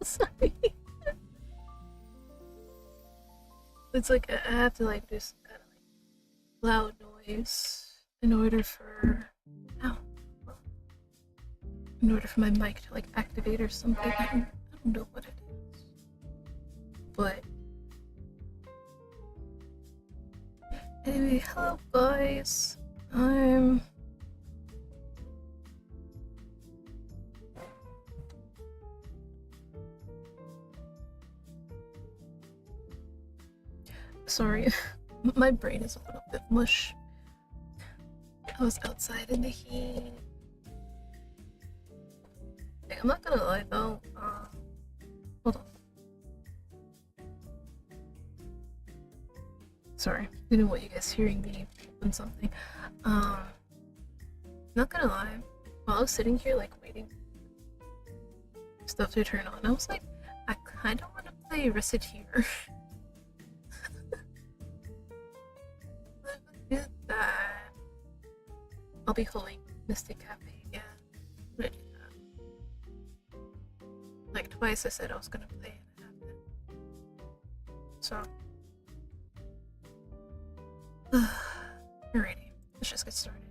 Sorry. It's like I have to like do some kind of like loud noise in order for ow, in order for my mic to like activate or something. I don't know what it is, but anyway, hello guys. I'm sorry, my brain is a little bit mush. I was outside in the heat. Like, I'm not gonna lie though. Hold on. Sorry, I didn't want you guys hearing me open something. Not gonna lie. While I was sitting here like waiting for stuff to turn on, I was like, I kind of want to play Reciteer. Do that. I'll be holding Mystic Cafe again. I'm gonna do that. Like twice I said I was gonna play and I haven't. So. Alrighty, let's just get started.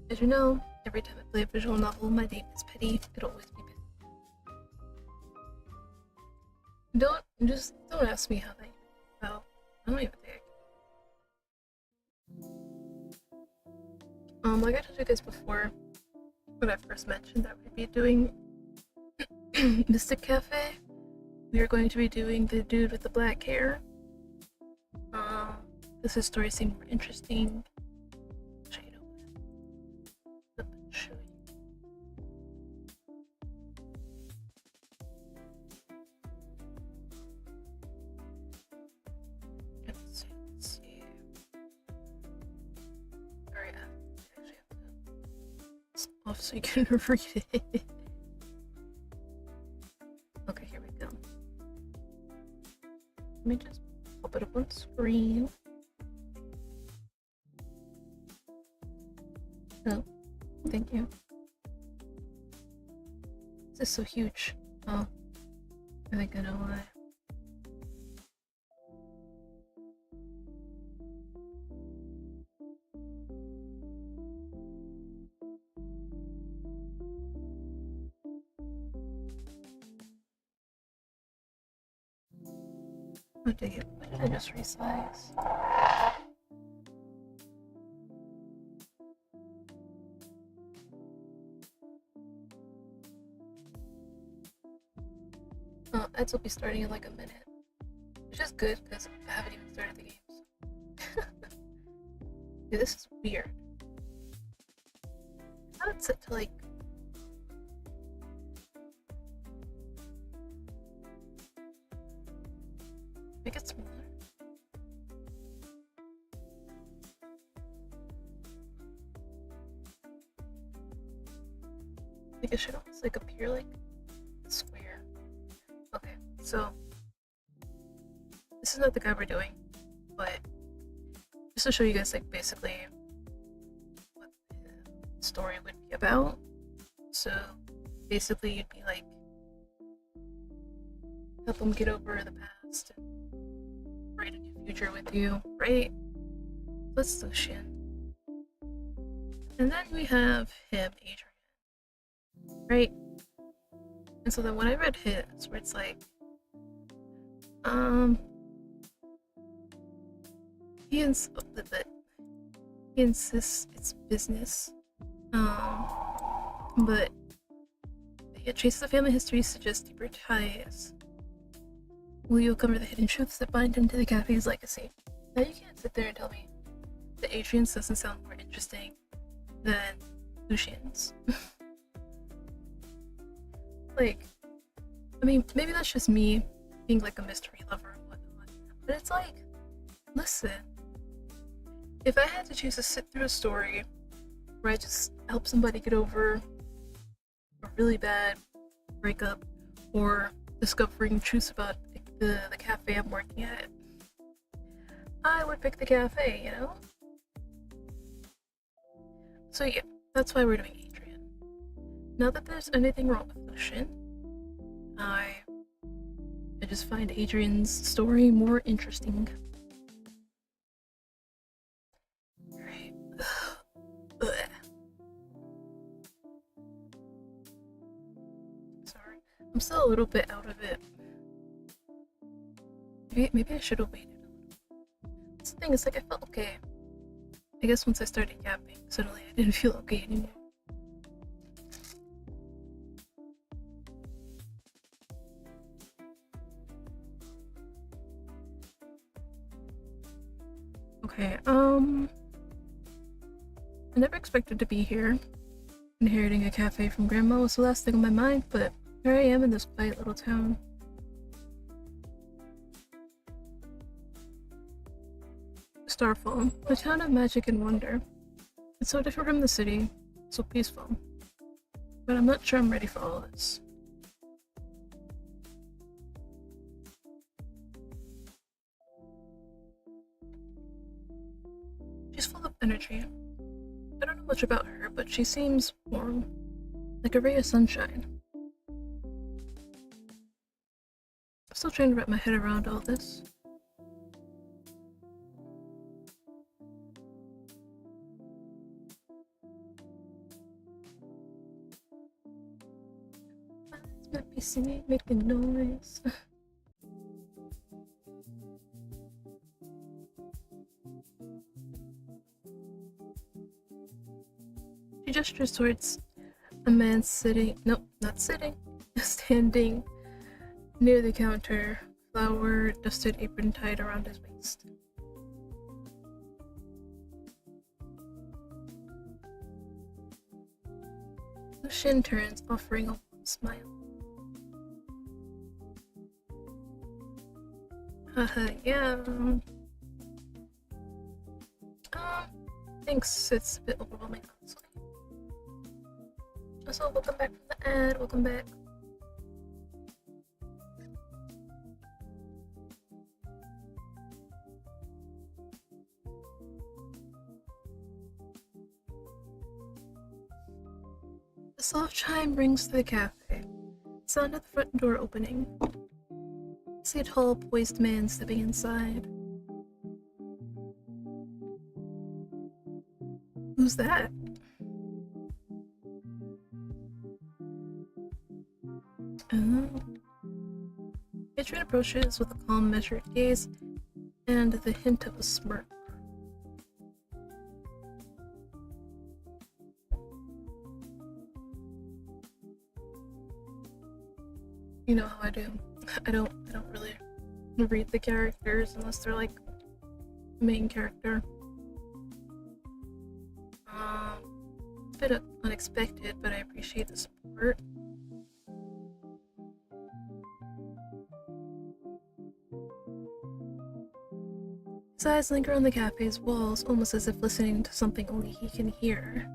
As you know, every time I play a visual novel, my name is Petty. It'll always be Petty. Don't ask me how that felt. I don't even think. Like I told you guys before, when I first mentioned that we'd be doing Mystic Cafe, we are going to be doing the dude with the black hair. Because his story seemed more interesting. Show you. Let's see. Alright, I actually have to off so you can read it. Okay, here we go. Let me just pop it up on screen. Oh, thank you. This is so huge. Oh, I think I know why. Oh, dang it. Why did I just resize? Ads will be starting in like a minute. Which is good because I haven't even started the game. Dude, this is weird. How it's set to like. Make it smaller. Like it should almost like appear like a square. Okay, so this is not the guy we're doing, but just to show you guys like basically what the story would be about. So basically you'd be like help him get over the past and write a new future with you, right? That's Lucian. And then we have him, Adrian, right? And so then when I read his, where it's like, he insists it's business, but it traces the family history, suggests deeper ties. Will you uncover the hidden truths that bind him to the cafe's legacy? Now you can't sit there and tell me that Adrian's doesn't sound more interesting than Lucian's. Like, I mean, maybe that's just me being like a mystery lover and whatnot, but it's like, listen, if I had to choose to sit through a story where I just help somebody get over a really bad breakup or discovering truths about the cafe I'm working at, I would pick the cafe, you know? So yeah, that's why we're doing Adrian. Not that there's anything wrong with Lucian. I just find Adrian's story more interesting. Right. Sorry. I'm still a little bit out of it. Maybe I should have waited a little. That's the thing, it's like I felt okay. I guess once I started yapping, suddenly I didn't feel okay anymore. Okay, I never expected to be here. Inheriting a cafe from Grandma was the last thing on my mind, but here I am in this quiet little town. Starfall, a town of magic and wonder. It's so different from the city, so peaceful. But I'm not sure I'm ready for all this. She's full of energy. I don't know much about her, but she seems warm, like a ray of sunshine. I'm still trying to wrap my head around all this. Might be singing, making noise. She gestures towards a man sitting, nope, not sitting, standing near the counter, flower dusted apron tied around his waist. Lucian turns, offering a warm smile. Haha, yeah. Thanks, it's a bit overwhelming, honestly. Also, welcome back from the ad, welcome back. The soft chime rings through the cafe. Sound of the front door opening. I see a tall, poised man stepping inside. Who's that? Oh. Adrian approaches with a calm, measured gaze and the hint of a smirk. You know how I do. I don't really read the characters unless they're like the main character. It's a bit unexpected, but I appreciate the support. His eyes linger on the cafe's walls, almost as if listening to something only he can hear.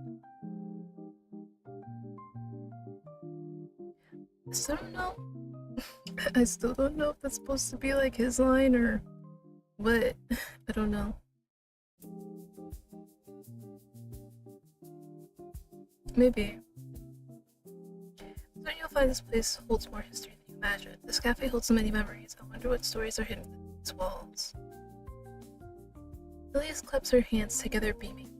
I still don't know. I still don't know if that's supposed to be like his line or what. I don't know. Maybe. Soon you'll find this place holds more history than you imagine. This cafe holds so many memories. I wonder what stories are hidden within its walls. Elias claps her hands together, beaming.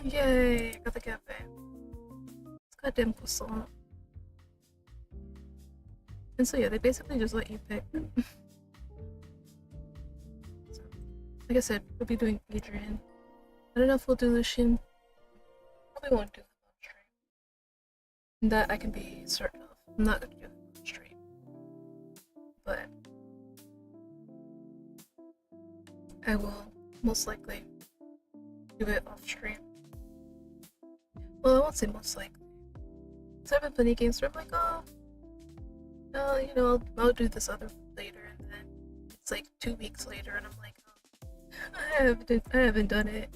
Yay! I got the cafe. It's goddamn croissant. And so yeah, they basically just let you pick. So, like I said, we'll be doing Adrian. I don't know if we'll do Lucian. Probably won't do him on stream. That I can be certain of. I'm not gonna do him on stream. But I will most likely do it off stream. Well, I won't say most likely. Because I've been playing games where I'm like, oh, no, you know, I'll do this other later, and then it's like 2 weeks later, and I'm like, oh, I haven't done it.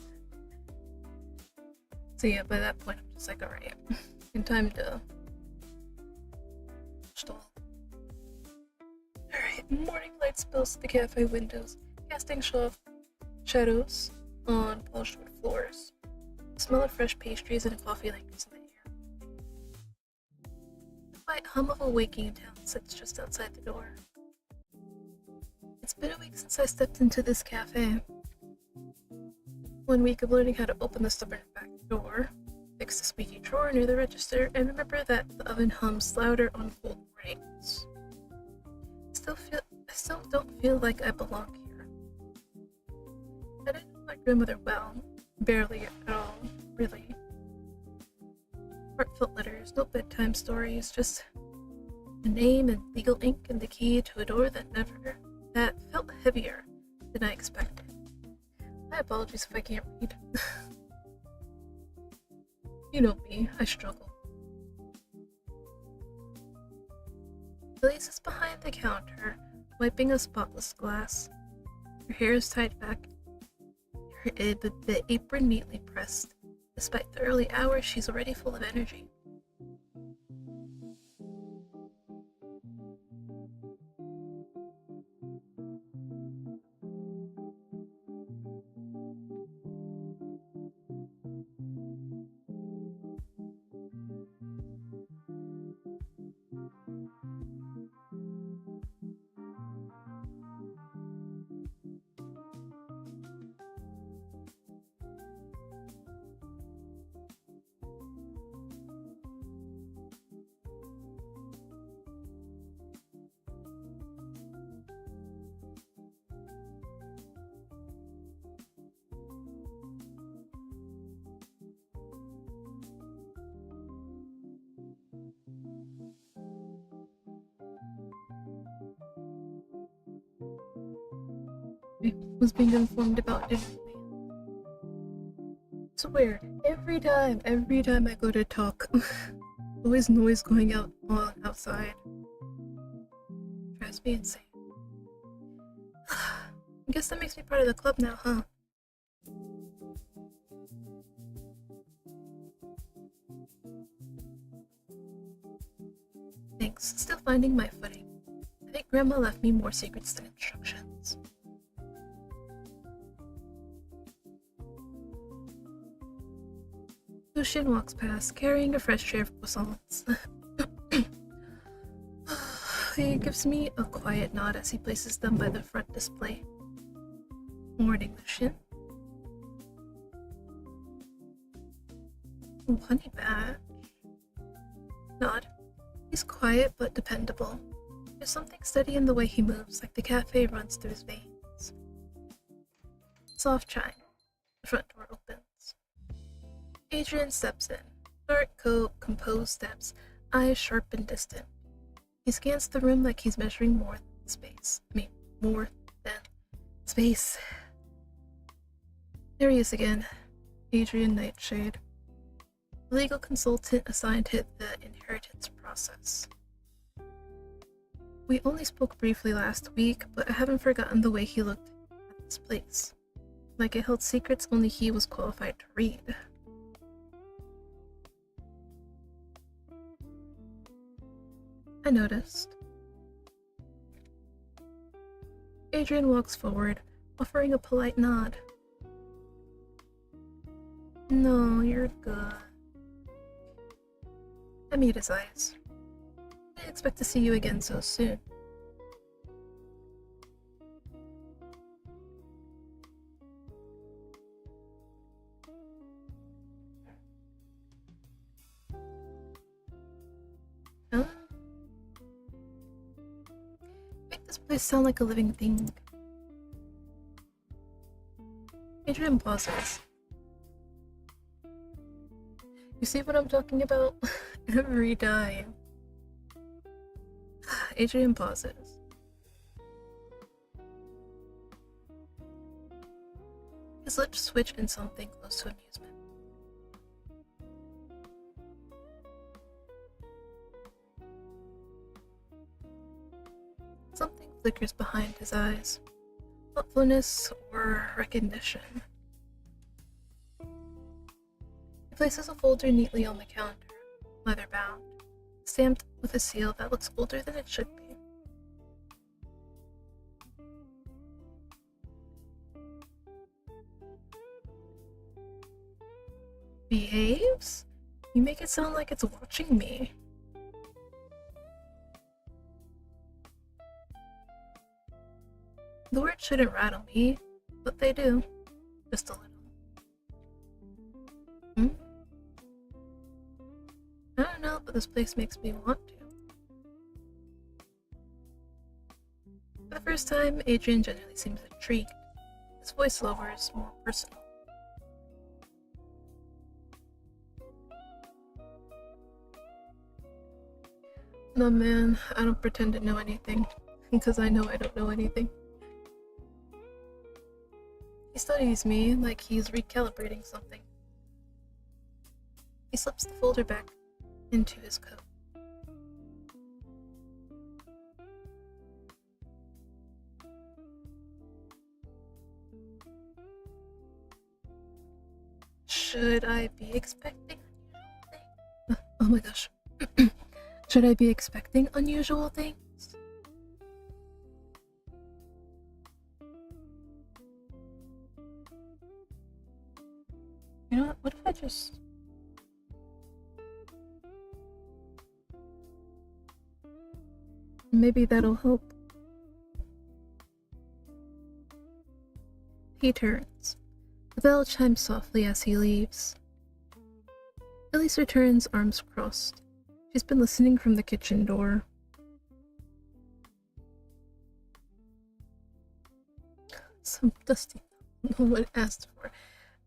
So yeah, by that point, I'm just like, alright, in time to stall. Alright. Morning light spills through the cafe windows, casting shadows on polished wood floors. The smell of fresh pastries and coffee lingers in the air. The quiet hum of a waking town sits just outside the door. It's been a week since I stepped into this cafe. 1 week of learning how to open the stubborn back door, fix the squeaky drawer near the register, and remember that the oven hums louder on cold mornings. I still don't feel like I belong here. I didn't know my grandmother well. Barely at all, really. Heartfelt letters, no bedtime stories, just a name and legal ink and the key to a door that felt heavier than I expected. My apologies if I can't read. You know me, I struggle. Elise is behind the counter, wiping a spotless glass. Her hair is tied back, the apron neatly pressed. Despite the early hours, she's already full of energy. I was being informed about differently. It's weird. Every time I go to talk, always noise going outside. Drives me insane. I guess that makes me part of the club now, huh? Thanks. Still finding my footing. I think Grandma left me more secrets than instructions. Lucian walks past, carrying a fresh tray of croissants. He gives me a quiet nod as he places them by the front display. Morning, Lucian. Oh, honey badge. Nod. He's quiet but dependable. There's something steady in the way he moves, like the cafe runs through his veins. Soft chime. The front door opens. Adrian steps in. Dark coat, composed steps, eyes sharp and distant. He scans the room like he's measuring more than space. There he is again. Adrian Nightshade. The legal consultant assigned to the inheritance process. We only spoke briefly last week, but I haven't forgotten the way he looked at this place. Like it held secrets only he was qualified to read. I noticed. Adrian walks forward, offering a polite nod. No, you're good. I meet his eyes. I didn't expect to see you again so soon. Huh? Make this place sound like a living thing. Adrian pauses. You see what I'm talking about? Every time. Adrian pauses. His lips switch in something close to amusement. Something flickers behind his eyes. Thoughtfulness or recognition. He places a folder neatly on the counter, leather-bound, stamped with a seal that looks older than it should be. behaves? You make it sound like it's watching me. The words shouldn't rattle me, but they do. Just a little. Hmm? I don't know, but this place makes me want to. For the first time, Adrian genuinely seems intrigued. His voice lowers, more personal. No man, I don't pretend to know anything, because I know I don't know anything. He studies me like he's recalibrating something. He slips the folder back into his coat. Should I be expecting unusual things? Oh my gosh. Should I be expecting unusual things? You know what if I just... Maybe that'll help. He turns. The bell chimes softly as he leaves. Elise returns, arms crossed. She's been listening from the kitchen door. Some dusty no one asked for.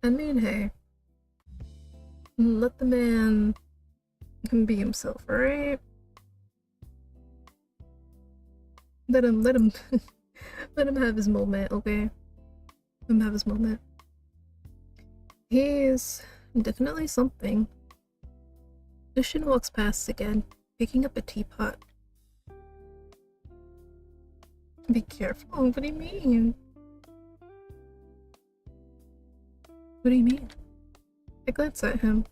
I mean, hey. Let the man be himself, alright? Let him let him have his moment, okay? Let him have his moment. He's definitely something. Lucian walks past again, picking up a teapot. Be careful, what do you mean? What do you mean? I glance at him.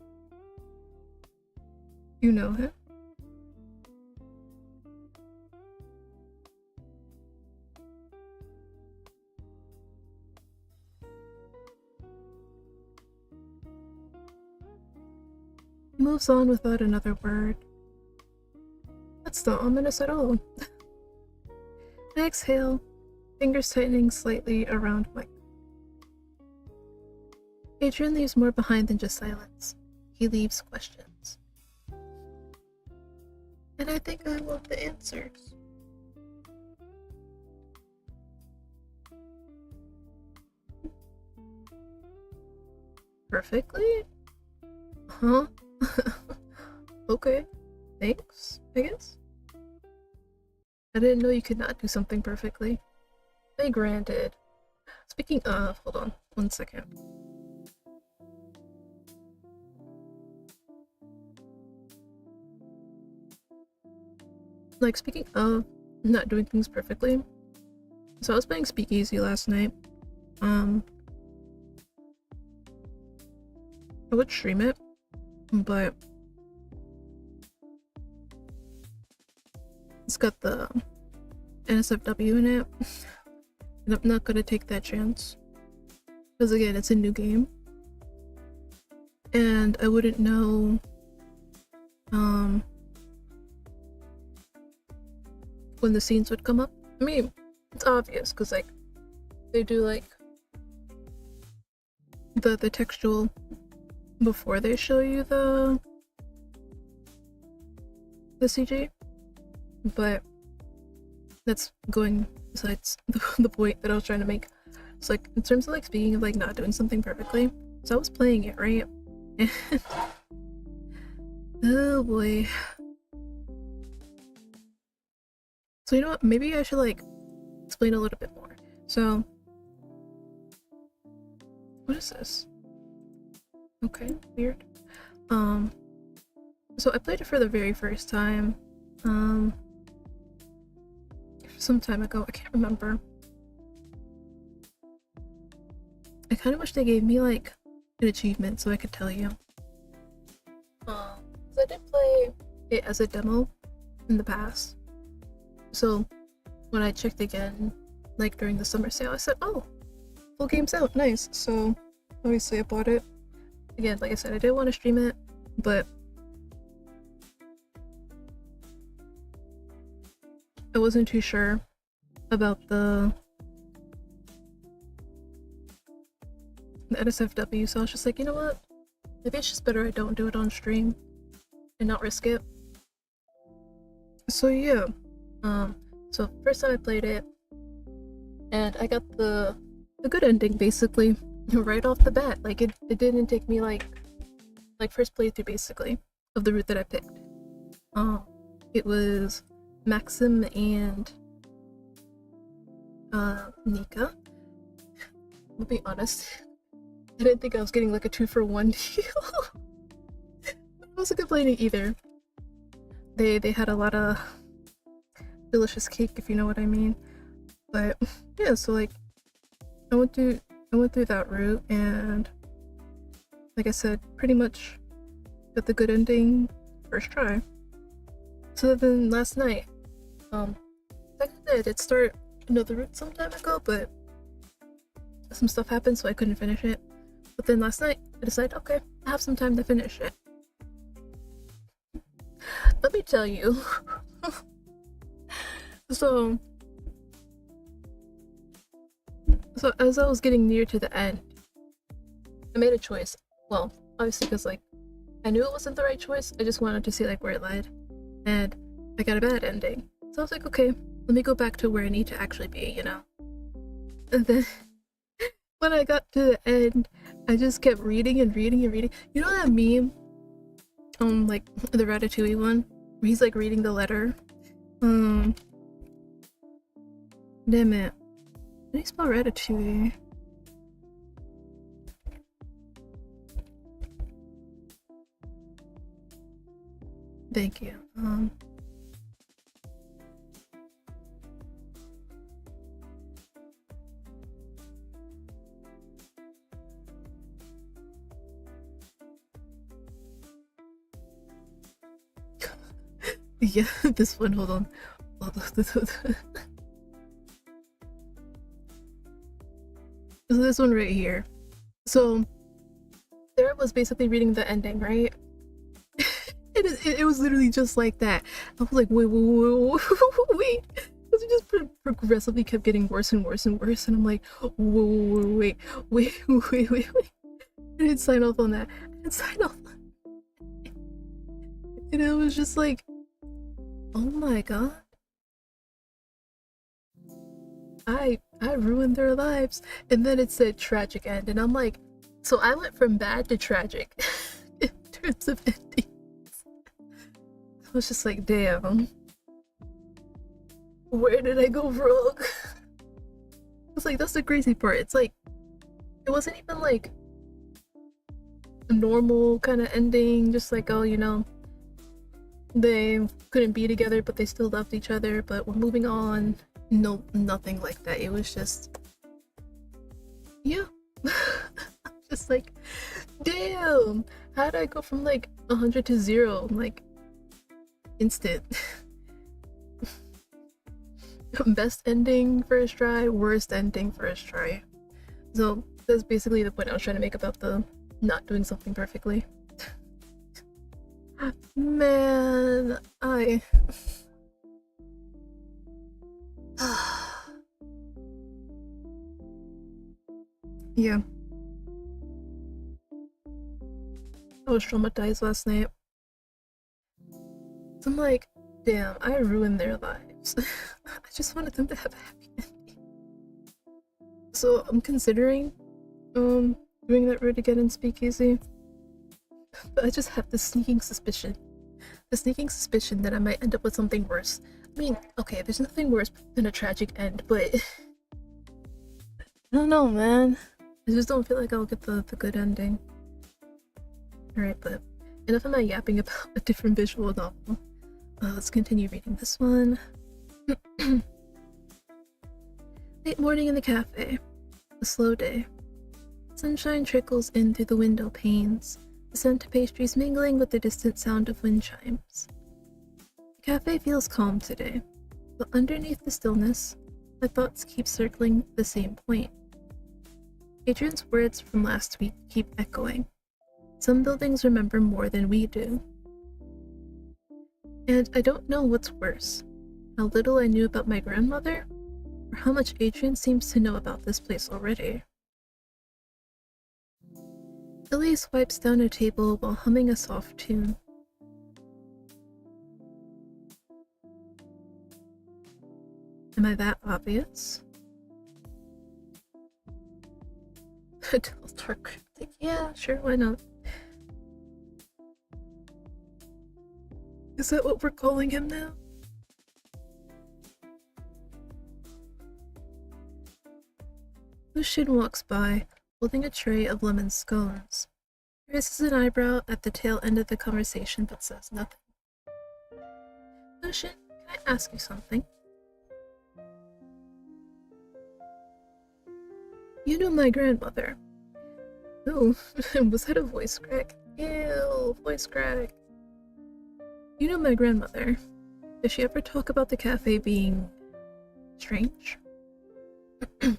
You know him? He moves on without another word. That's not ominous at all. I exhale, fingers tightening slightly around my... Adrian leaves more behind than just silence. He leaves questions. And I think I want the answers. Perfectly? Huh? Okay. Thanks, I guess. I didn't know you could not do something perfectly. Hey, granted. Speaking of, hold on, 1 second. Like, speaking of not doing things perfectly, so I was playing Speakeasy last night. I would stream it, but it's got the NSFW in it, and I'm not gonna take that chance. Because again, it's a new game, and I wouldn't know, when the scenes would come up. I mean, it's obvious, because, like, they do, like, the textual before they show you the CG, but that's going besides the point that I was trying to make. It's like, in terms of, like, speaking of, like, not doing something perfectly, so I was playing it, right? And oh boy. So you know what, maybe I should, like, explain a little bit more. So what is this? Okay, weird. So I played it for the very first time some time ago. I can't remember. I kind of wish they gave me, like, an achievement so I could tell you. So I did play it as a demo in the past. So when I checked again, like, during the summer sale, I said, oh, full game's out, nice. So obviously I bought it. again, like I said, I did want to stream it, but I wasn't too sure about the NSFW, so I was just like, you know what? Maybe it's just better I don't do it on stream and not risk it. So yeah, so first time I played it, and I got the good ending basically right off the bat. Like it didn't take me like first playthrough basically of the route that I picked. It was Maxim and Nika. I'll be honest, I didn't think I was getting like a 2-for-1 deal. I wasn't complaining either. They had a lot of delicious cake, if you know what I mean. But yeah, so like I went through that route, and like I said, pretty much got the good ending first try. So then last night, technically I did start another route some time ago, but some stuff happened so I couldn't finish it. But then last night I decided, okay, I have some time to finish it. Let me tell you. So as I was getting near to the end, I made a choice. Well, obviously because like I knew it wasn't the right choice, I just wanted to see like where it led, and I got a bad ending. So I was like, okay, let me go back to where I need to actually be, you know? And then when I got to the end, I just kept reading and reading and reading. You know that meme? Like the Ratatouille one, where he's like reading the letter. Damn it. How do you spell Ratatouille? Thank you. Yeah, this one, hold on. So this one right here. So Sarah was basically reading the ending, right? It was literally just like that. I was like, wait, because it just progressively kept getting worse and worse and worse, and I'm like, wait. I didn't sign off on that. And it was just like, oh my god, I ruined their lives. And then it said tragic end, and I'm like, so I went from bad to tragic in terms of endings. I was just like, damn, where did I go wrong? I was like, that's the crazy part. It's like, it wasn't even like a normal kind of ending, just like, oh, you know, they couldn't be together but they still loved each other, but we're moving on. No, nothing like that. It was just, yeah. Just like, damn, how did I go from like 100 to 0 like instant? Best ending first try, worst ending first try. So that's basically the point I was trying to make about the not doing something perfectly. Man, yeah. I was traumatized last night. So I'm like, damn, I ruined their lives. I just wanted them to have a happy ending. So I'm considering doing that route again in Speakeasy. But I just have this sneaking suspicion. The sneaking suspicion that I might end up with something worse. I mean, okay, there's nothing worse than a tragic end, but I don't know, man. I just don't feel like I'll get the good ending. Alright, but enough of my yapping about a different visual novel. Let's continue reading this one. Late morning in the cafe. A slow day. Sunshine trickles in through the window panes, the scent of pastries mingling with the distant sound of wind chimes. The cafe feels calm today, but underneath the stillness, my thoughts keep circling the same point. Adrian's words from last week keep echoing. Some buildings remember more than we do. And I don't know what's worse, how little I knew about my grandmother, or how much Adrian seems to know about this place already. Elise wipes down a table while humming a soft tune. Am I that obvious? Dark cryptic. Yeah, sure, why not? Is that what we're calling him now? Lucian walks by, holding a tray of lemon scones. He raises an eyebrow at the tail end of the conversation but says nothing. Lucian, can I ask you something? You knew my grandmother. Oh, was that a voice crack? Ew, voice crack. You know my grandmother. Does she ever talk about the cafe being strange? I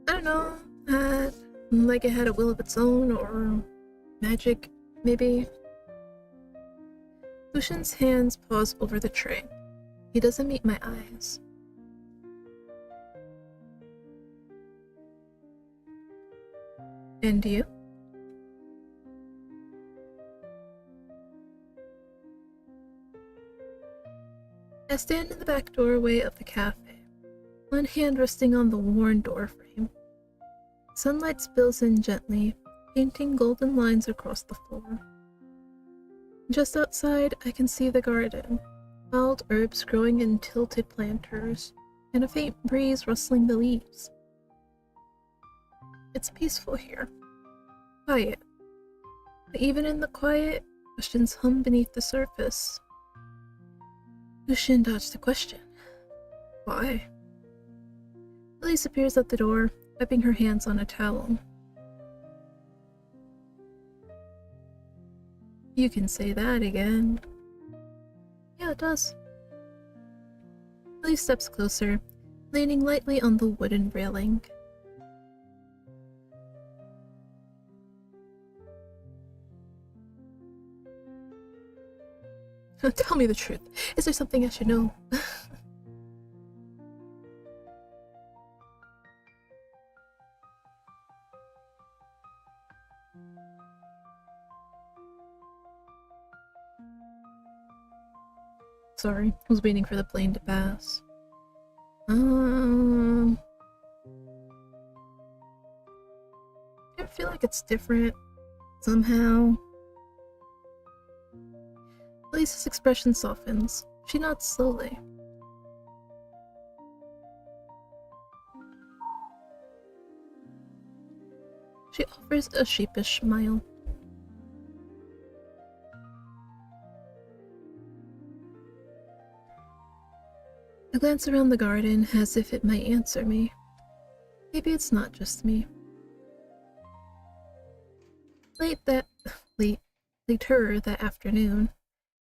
don't know. Like it had a will of its own, or magic, maybe. Lucian's hands pause over the tray. He doesn't meet my eyes. And you? I stand in the back doorway of the cafe, one hand resting on the worn door frame. Sunlight spills in gently, painting golden lines across the floor. Just outside, I can see the garden, wild herbs growing in tilted planters, and a faint breeze rustling the leaves. It's peaceful here. Quiet. But even in the quiet, questions hum beneath the surface. Lucian dodged the question. Why? Elise appears at the door, wiping her hands on a towel. You can say that again. Yeah, it does. Elise steps closer, leaning lightly on the wooden railing. Tell me the truth. Is there something I should know? Sorry, I was waiting for the plane to pass. I feel like it's different somehow. Elise's expression softens. She nods slowly. She offers a sheepish smile. I glance around the garden as if it might answer me. Maybe it's not just me. Later that afternoon,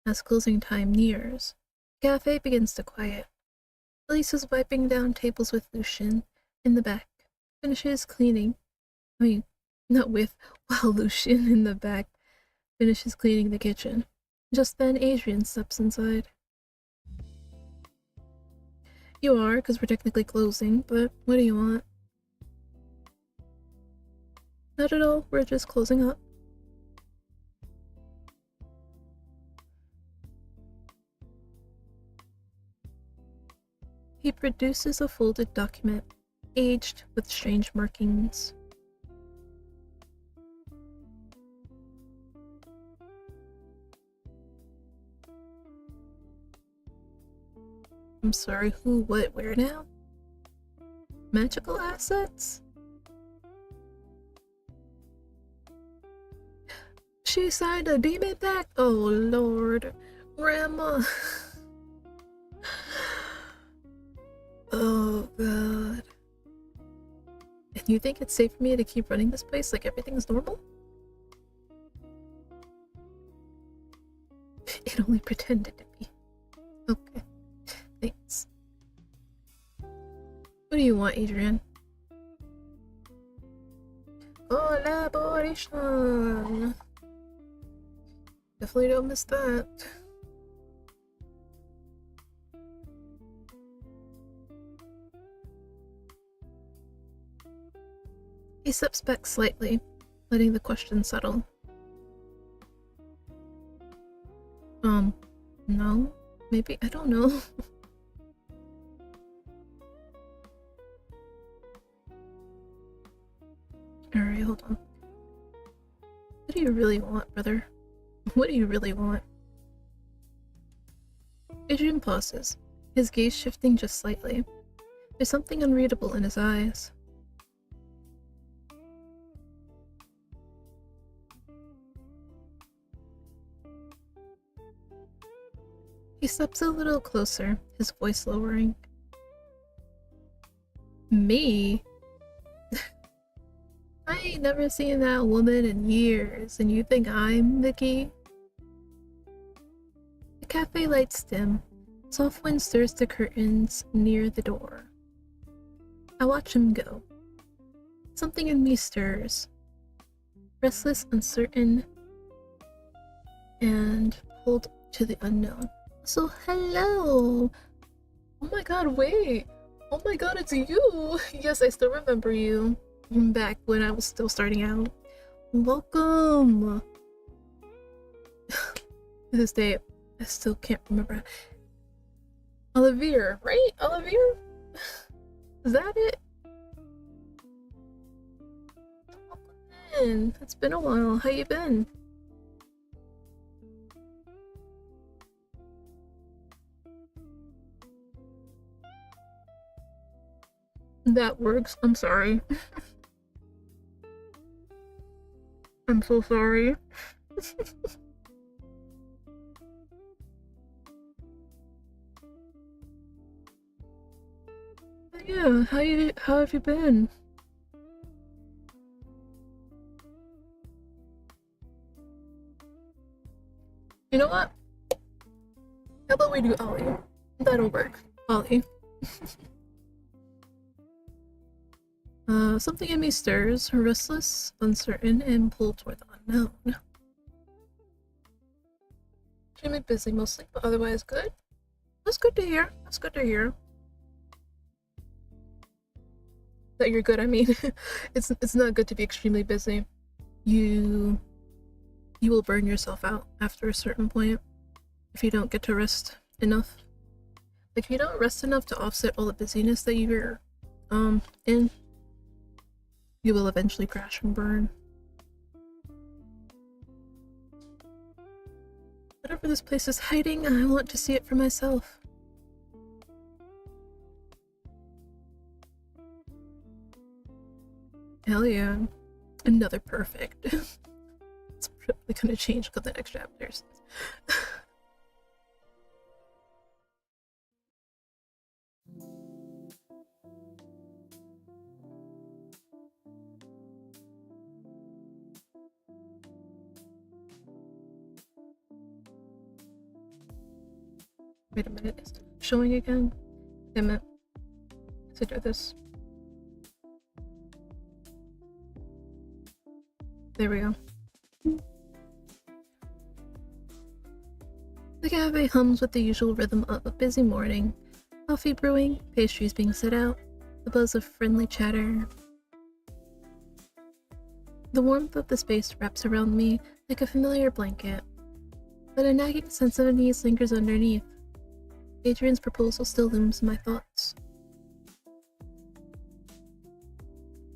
as closing time nears, the cafe begins to quiet. Elise is wiping down tables with Lucian in the back, finishes cleaning. Not with, while Lucian in the back finishes cleaning the kitchen. Just then, Adrian steps inside. You are, because we're technically closing, but what do you want? Not at all, we're just closing up. He produces a folded document, aged with strange markings. I'm sorry, who, what, where now? Magical assets? She signed a demon pact? Oh lord. Grandma. Oh god. And you think it's safe for me to keep running this place like everything's normal? It only pretended to be. Okay. Thanks. What do you want, Adrian? Collaboration. Definitely don't miss that. He steps back slightly, letting the question settle. No? Maybe? I don't know. Alright, hold on. What do you really want, brother? What do you really want? Adrian pauses, his gaze shifting just slightly. There's something unreadable in his eyes. He steps a little closer, his voice lowering. Me? I ain't never seen that woman in years, and you think I'm the key? The cafe lights dim. Soft wind stirs the curtains near the door. I watch him go. Something in me stirs. Restless, uncertain, and pulled to the unknown. So hello! Oh my god, wait! Oh my god, it's you! Yes, I still remember you. From back when I was still starting out. Welcome! To this day, I still can't remember. Olivier, right? Olivier? Is that it? Man, it's been a while. How you been? That works. I'm sorry. I'm so sorry. Yeah, how have you been? You know what? How about we do Ollie? That'll work. Ollie. Something in me stirs, restless, uncertain, and pulled toward the unknown. Extremely busy mostly, but otherwise good. That's good to hear. That's good to hear. That you're good, I mean. It's not good to be extremely busy. You will burn yourself out after a certain point if you don't get to rest enough. Like, if you don't rest enough to offset all the busyness that you're in, you will eventually crash and burn. Whatever this place is hiding, I want to see it for myself. Hell yeah. Another perfect. It's probably gonna change for the next chapters. Wait a minute, is it showing again? Damn it. To do this. There we go. The cafe hums with the usual rhythm of a busy morning. Coffee brewing, pastries being set out, the buzz of friendly chatter. The warmth of the space wraps around me like a familiar blanket, but a nagging sense of unease lingers underneath. Adrian's proposal still looms in my thoughts.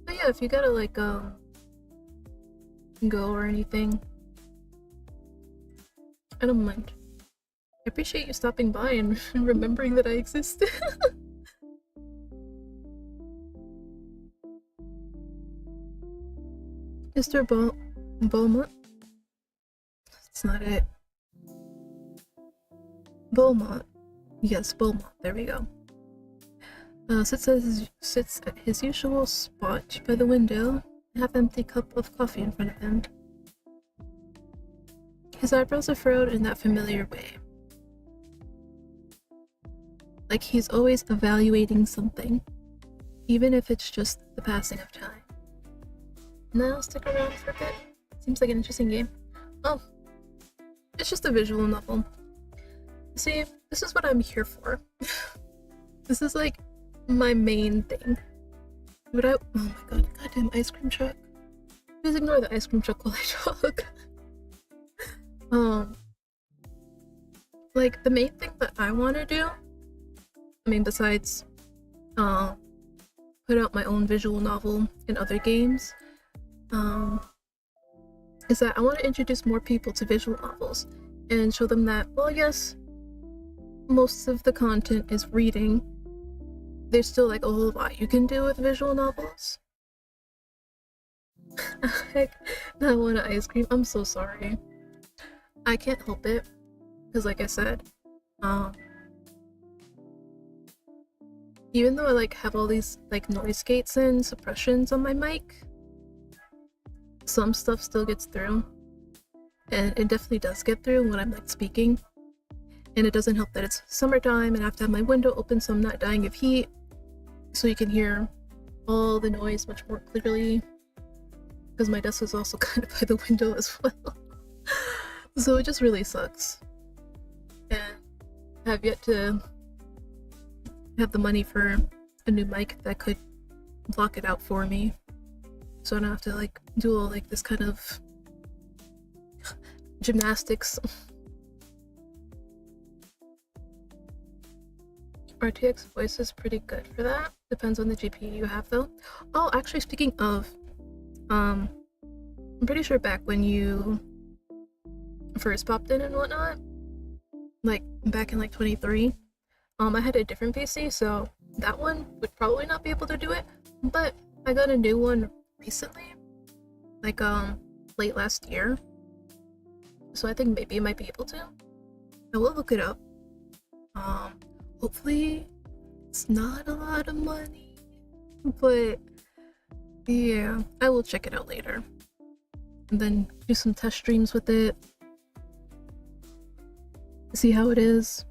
But yeah, if you gotta like go or anything, I don't mind. I appreciate you stopping by and remembering that I exist. Mr. Beaumont? That's not it. Beaumont. Yes, Beaumont. There we go. Sits at his usual spot by the window, a half-empty cup of coffee in front of him. His eyebrows are furrowed in that familiar way. Like he's always evaluating something, even if it's just the passing of time. and then I'll stick around for a bit. Seems like an interesting game. Oh, it's just a visual novel. See, this is what I'm here for. This is like my main thing. But oh my god, goddamn ice cream truck. Please ignore the ice cream truck while I talk. Like the main thing that I want to do, I mean, besides put out my own visual novel in other games, is that I want to introduce more people to visual novels and show them that, well, yes, most of the content is reading. There's still like a whole lot you can do with visual novels. Heck, I want an ice cream. I'm so sorry. I can't help it, because like I said, even though I like have all these like noise gates and suppressions on my mic, some stuff still gets through, and it definitely does get through when I'm like speaking. And it doesn't help that it's summertime and I have to have my window open so I'm not dying of heat, so you can hear all the noise much more clearly, because my desk is also kind of by the window as well. So it just really sucks, and I have yet to have the money for a new mic that could block it out for me, so I don't have to like do all like this kind of gymnastics. RTX voice is pretty good for that. Depends on the GPU you have though. Oh, actually, speaking of, I'm pretty sure back when you first popped in and whatnot, like back in like 23, I had a different PC, so that one would probably not be able to do it, but I got a new one recently, like late last year, so I think maybe it might be able to. I will look it up. Hopefully it's not a lot of money, but yeah, I will check it out later and then do some test streams with it, see how it is.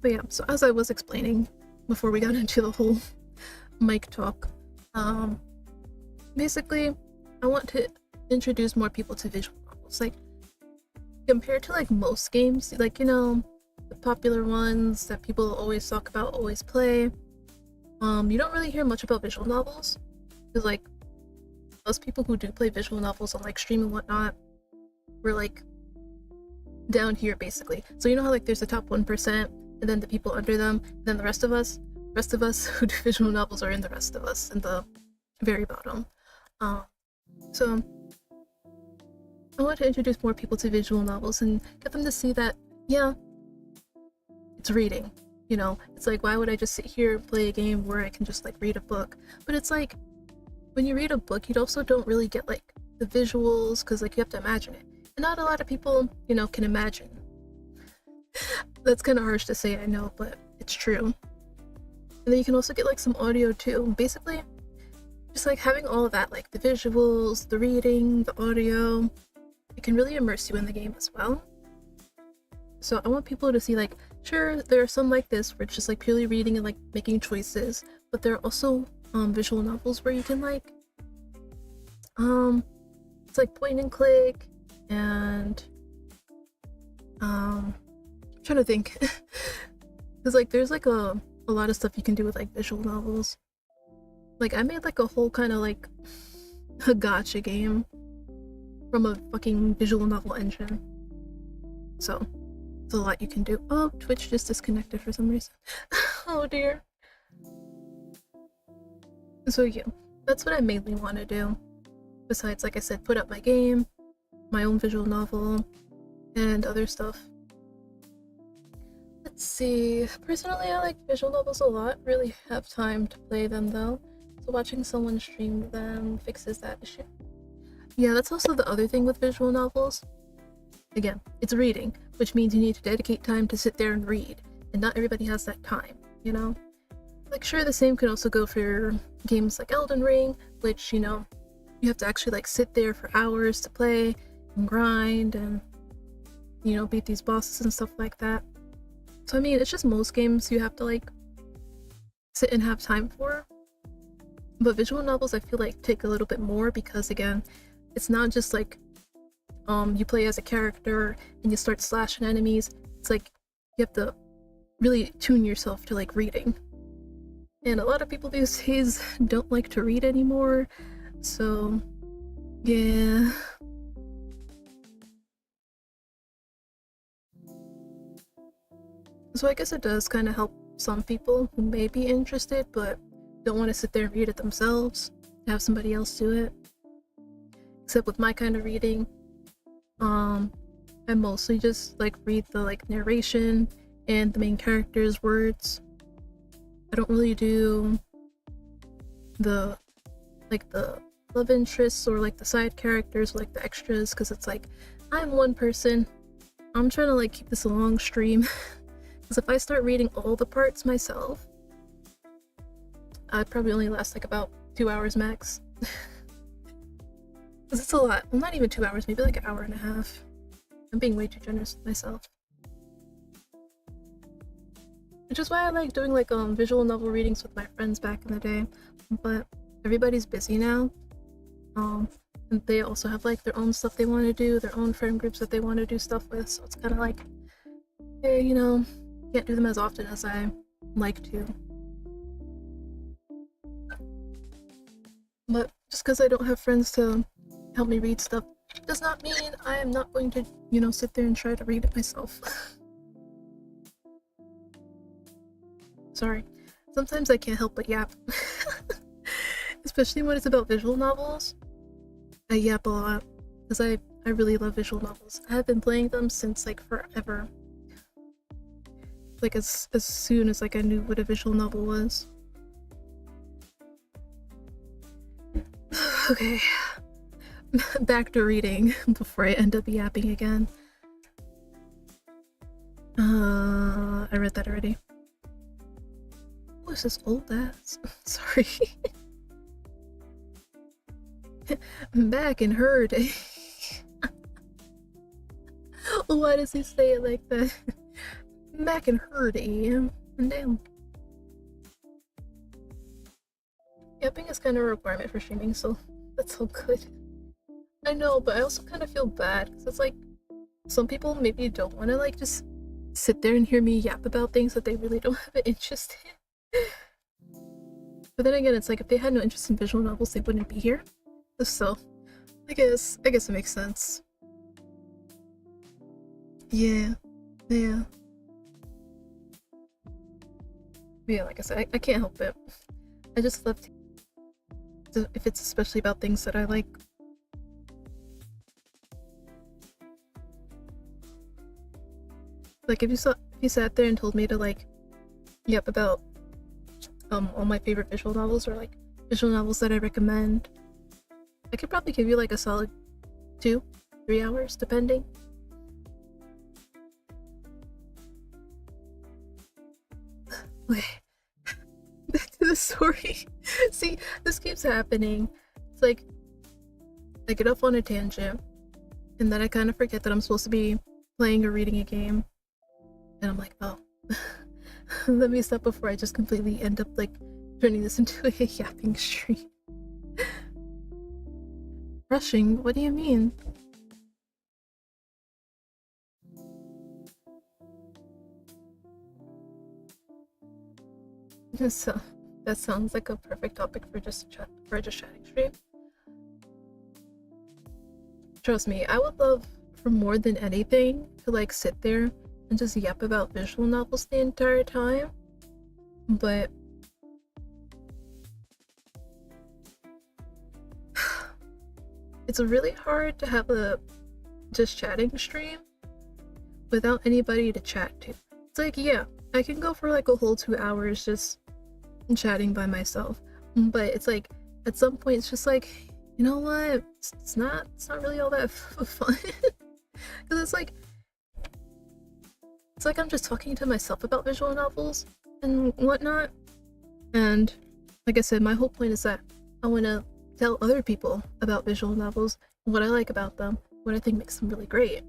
But yeah, so as I was explaining before we got into the whole mic talk, basically I want to introduce more people to visual novels. Like, compared to like most games, like, you know, the popular ones that people always talk about, always play, you don't really hear much about visual novels, because like most people who do play visual novels on like stream and whatnot, we're like down here basically. So you know how like there's the top 1% and then the people under them, and then the rest of us who do visual novels are in the rest of us in the very bottom. So I want to introduce more people to visual novels and get them to see that, yeah, it's reading. You know, it's like, why would I just sit here and play a game where I can just like read a book? But it's like, when you read a book, you also don't really get like the visuals, because like you have to imagine it. And not a lot of people, you know, can imagine. That's kind of harsh to say, I know, but it's true. And then you can also get like some audio too. Basically, just like having all of that, like the visuals, the reading, the audio, it can really immerse you in the game as well. So I want people to see, like, sure, there are some like this where it's just like purely reading and like making choices, but there are also visual novels where you can like it's like point and click, and I'm trying to think, because like there's like a lot of stuff you can do with like visual novels. Like I made like a whole kind of like a gacha game from a fucking visual novel engine, so there's a lot you can do. Oh, Twitch just disconnected for some reason. Oh dear. So yeah, that's what I mainly want to do, besides, like I said, put up my game, my own visual novel, and other stuff. Let's see, personally I like visual novels a lot, really have time to play them though, so watching someone stream them fixes that issue. Yeah, that's also the other thing with visual novels. Again, it's reading, which means you need to dedicate time to sit there and read, and not everybody has that time, you know? Like, sure, the same could also go for games like Elden Ring, which, you know, you have to actually like sit there for hours to play and grind and, you know, beat these bosses and stuff like that. So I mean, it's just most games you have to like sit and have time for. But visual novels I feel like take a little bit more because again, it's not just like you play as a character and you start slashing enemies. It's like you have to really tune yourself to like reading. And a lot of people these days don't like to read anymore. So yeah. So I guess it does kind of help some people who may be interested but don't want to sit there and read it themselves, have somebody else do it. Except with my kind of reading, I mostly just like read the like narration and the main character's words. I don't really do the love interests or like the side characters or like the extras because it's like I'm one person. I'm trying to like keep this a long stream because if I start reading all the parts myself, I'd probably only last like about 2 hours max. Because it's a lot. Well, not even 2 hours, maybe like an hour and a half. I'm being way too generous with myself. Which is why I like doing like visual novel readings with my friends back in the day. But everybody's busy now. And they also have like their own stuff they want to do, their own friend groups that they want to do stuff with. So it's kind of like, hey, you know, can't do them as often as I like to. But just because I don't have friends to help me read stuff does not mean I am not going to, you know, sit there and try to read it myself. Sorry. Sometimes I can't help but yap. Especially when it's about visual novels. I yap a lot because I really love visual novels. I have been playing them since like forever. Like as soon as like I knew what a visual novel was. Okay. Back to reading before I end up yapping again. I read that already. What is this old ass? Sorry. Back in her day. Why does he say it like that? Back in her day. Damn. Yapping is kind of a requirement for streaming, so that's so good. I know, but I also kind of feel bad because it's like some people maybe don't want to like just sit there and hear me yap about things that they really don't have an interest in. But then again, it's like if they had no interest in visual novels, they wouldn't be here. So, I guess it makes sense. Yeah. Yeah, like I said, I can't help it. I just love to, if it's especially about things that I like. Like if you sat there and told me to like yep about all my favorite visual novels or like visual novels that I recommend, I could probably give you like a solid 2-3 hours depending. Okay. Back to the story. See, this keeps happening. It's like I get off on a tangent and then I kind of forget that I'm supposed to be playing or reading a game. And I'm like, oh, let me stop before I just completely end up like turning this into a yapping stream. Rushing? What do you mean? So, that sounds like a perfect topic for just chatting stream. Trust me, I would love for more than anything to like sit there and just yap about visual novels the entire time, but it's really hard to have a just chatting stream without anybody to chat to. It's like, yeah, I can go for like a whole 2 hours just chatting by myself, but it's like at some point it's just like, you know what, it's not really all that fun. Because it's like I'm just talking to myself about visual novels and whatnot, and like I said, my whole point is that I want to tell other people about visual novels, what I like about them, what I think makes them really great.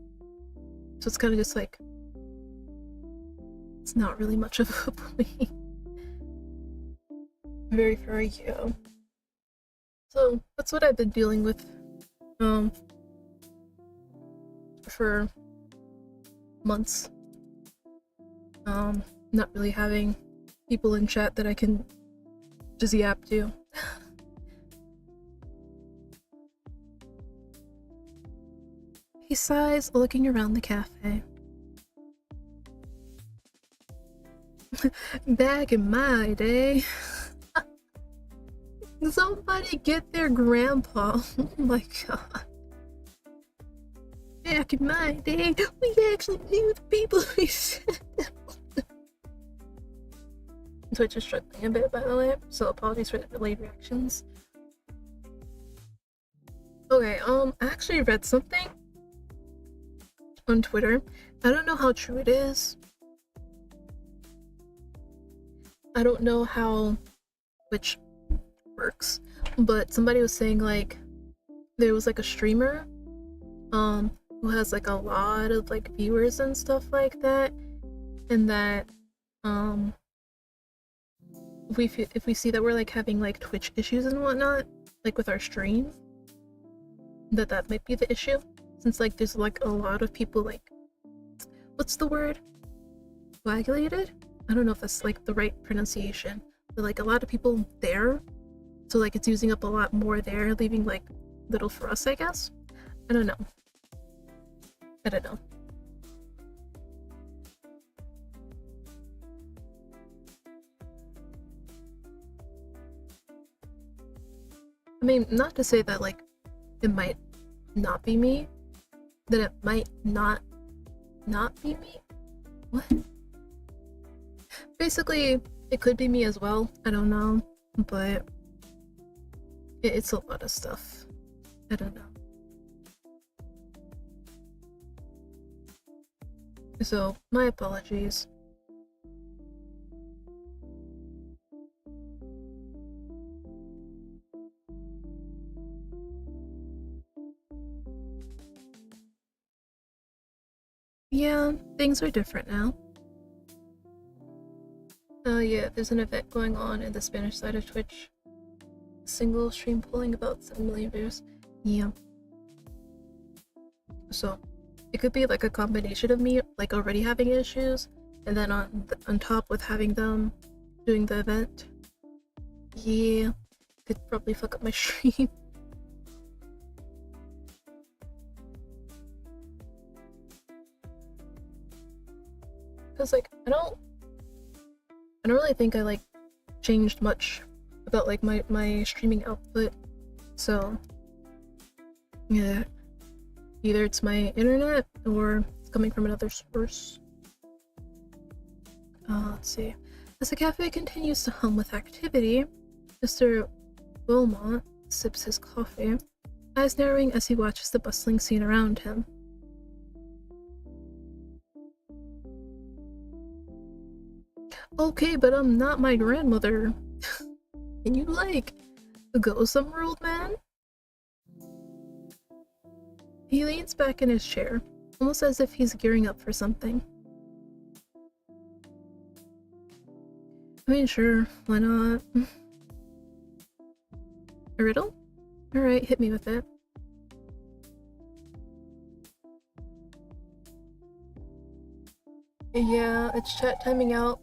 So it's kind of just like, it's not really much of a point. very, yeah. So that's what I've been dealing with, for months. Not really having people in chat that I can just yap to. He sighs, looking around the cafe. Back in my day. Somebody get their grandpa. Oh my god. Back in my day, we actually knew the people we said. Twitch is struggling a bit, by the way, so apologies for the delayed reactions. Okay, I actually read something on Twitter. I don't know how true it is. I don't know how Twitch works, but somebody was saying like there was like a streamer who has like a lot of like viewers and stuff like that, and that if we see that we're like having like Twitch issues and whatnot, like with our stream, that might be the issue, since like there's like a lot of people, like, what's the word, coagulated? I don't know if that's like the right pronunciation, but like a lot of people there, so like it's using up a lot more there, leaving like little for us, I guess. I don't know. I mean, not to say that like it might not be me, that it might not be me. What? Basically, it could be me as well. I don't know, but it's a lot of stuff. I don't know. So, my apologies. Yeah, things are different now. Yeah, there's an event going on in the Spanish side of Twitch. Single stream pulling about 7 million views. Yeah. So, it could be like a combination of me like already having issues, and then on top with having them doing the event. Yeah, could probably fuck up my stream. Cause like I don't really think I like changed much about like my streaming output. So yeah, either it's my internet or it's coming from another source. Let's see. As the cafe continues to hum with activity, Mr. Wilmot sips his coffee, eyes narrowing as he watches the bustling scene around him. Okay, but I'm not my grandmother. Can you, like, go somewhere, old man? He leans back in his chair, almost as if he's gearing up for something. I mean, sure, why not? A riddle? Alright, hit me with it. Yeah, it's chat timing out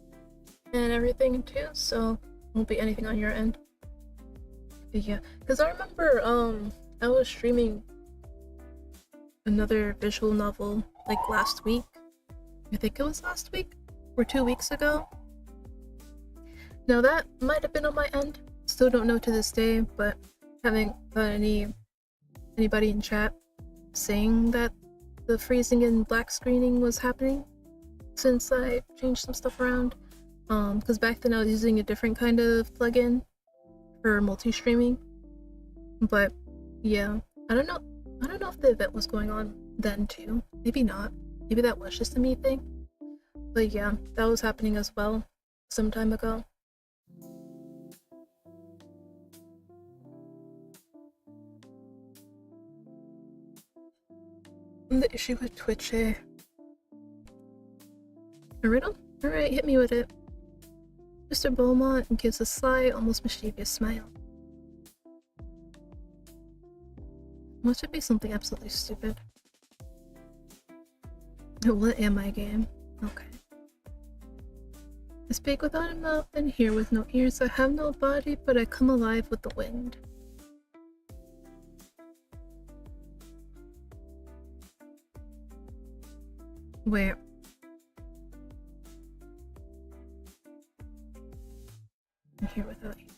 and everything too, so won't be anything on your end. Yeah, because I remember I was streaming another visual novel like last week. I think it was last week or 2 weeks ago. Now that might have been on my end. Still don't know to this day, but haven't got anybody in chat saying that the freezing and black screening was happening since I changed some stuff around. Because back then I was using a different kind of plugin for multi-streaming. But yeah, I don't know if the event was going on then too. Maybe not. Maybe that was just a me thing. But yeah, that was happening as well some time ago. The issue with Twitch, A riddle? Alright, hit me with it. Mr. Beaumont gives a sly, almost mischievous smile. What should be something absolutely stupid? What am I, game? Okay. I speak without a mouth and hear with no ears. I have no body, but I come alive with the wind. Where? I'm here without ears.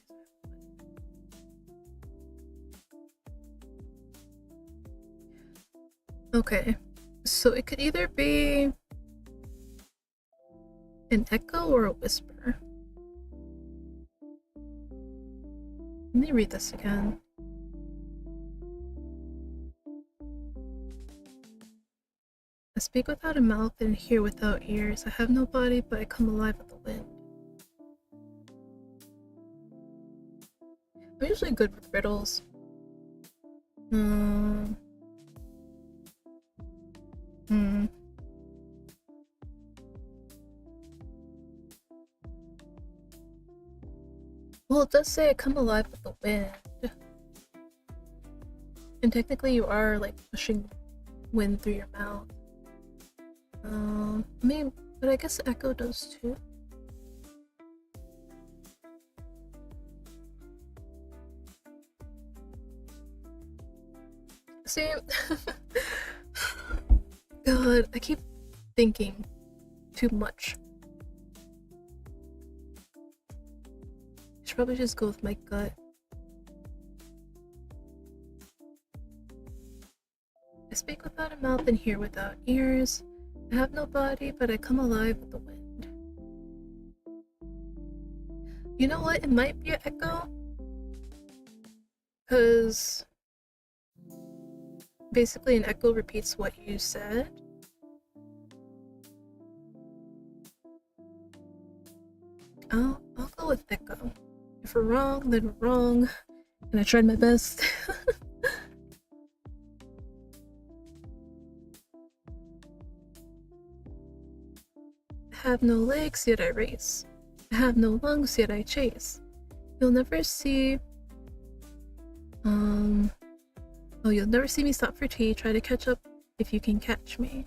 Okay, so it could either be an echo or a whisper. Let me read this again. I speak without a mouth and hear without ears. I have no body, but I come alive with the wind. I'm usually good with riddles. Well, it does say I come alive with the wind. And technically you are like pushing wind through your mouth. I mean, but I guess echo does too. See, God, I keep thinking too much. I should probably just go with my gut. I speak without a mouth and hear without ears. I have no body, but I come alive with the wind. You know what? It might be an echo. Because basically an echo repeats what you said. I'll go with echo. If we're wrong, then we're wrong. And I tried my best. I have no legs, yet I race. I have no lungs, yet I chase. You'll never see... Oh, you'll never see me stop for tea. Try to catch up if you can catch me.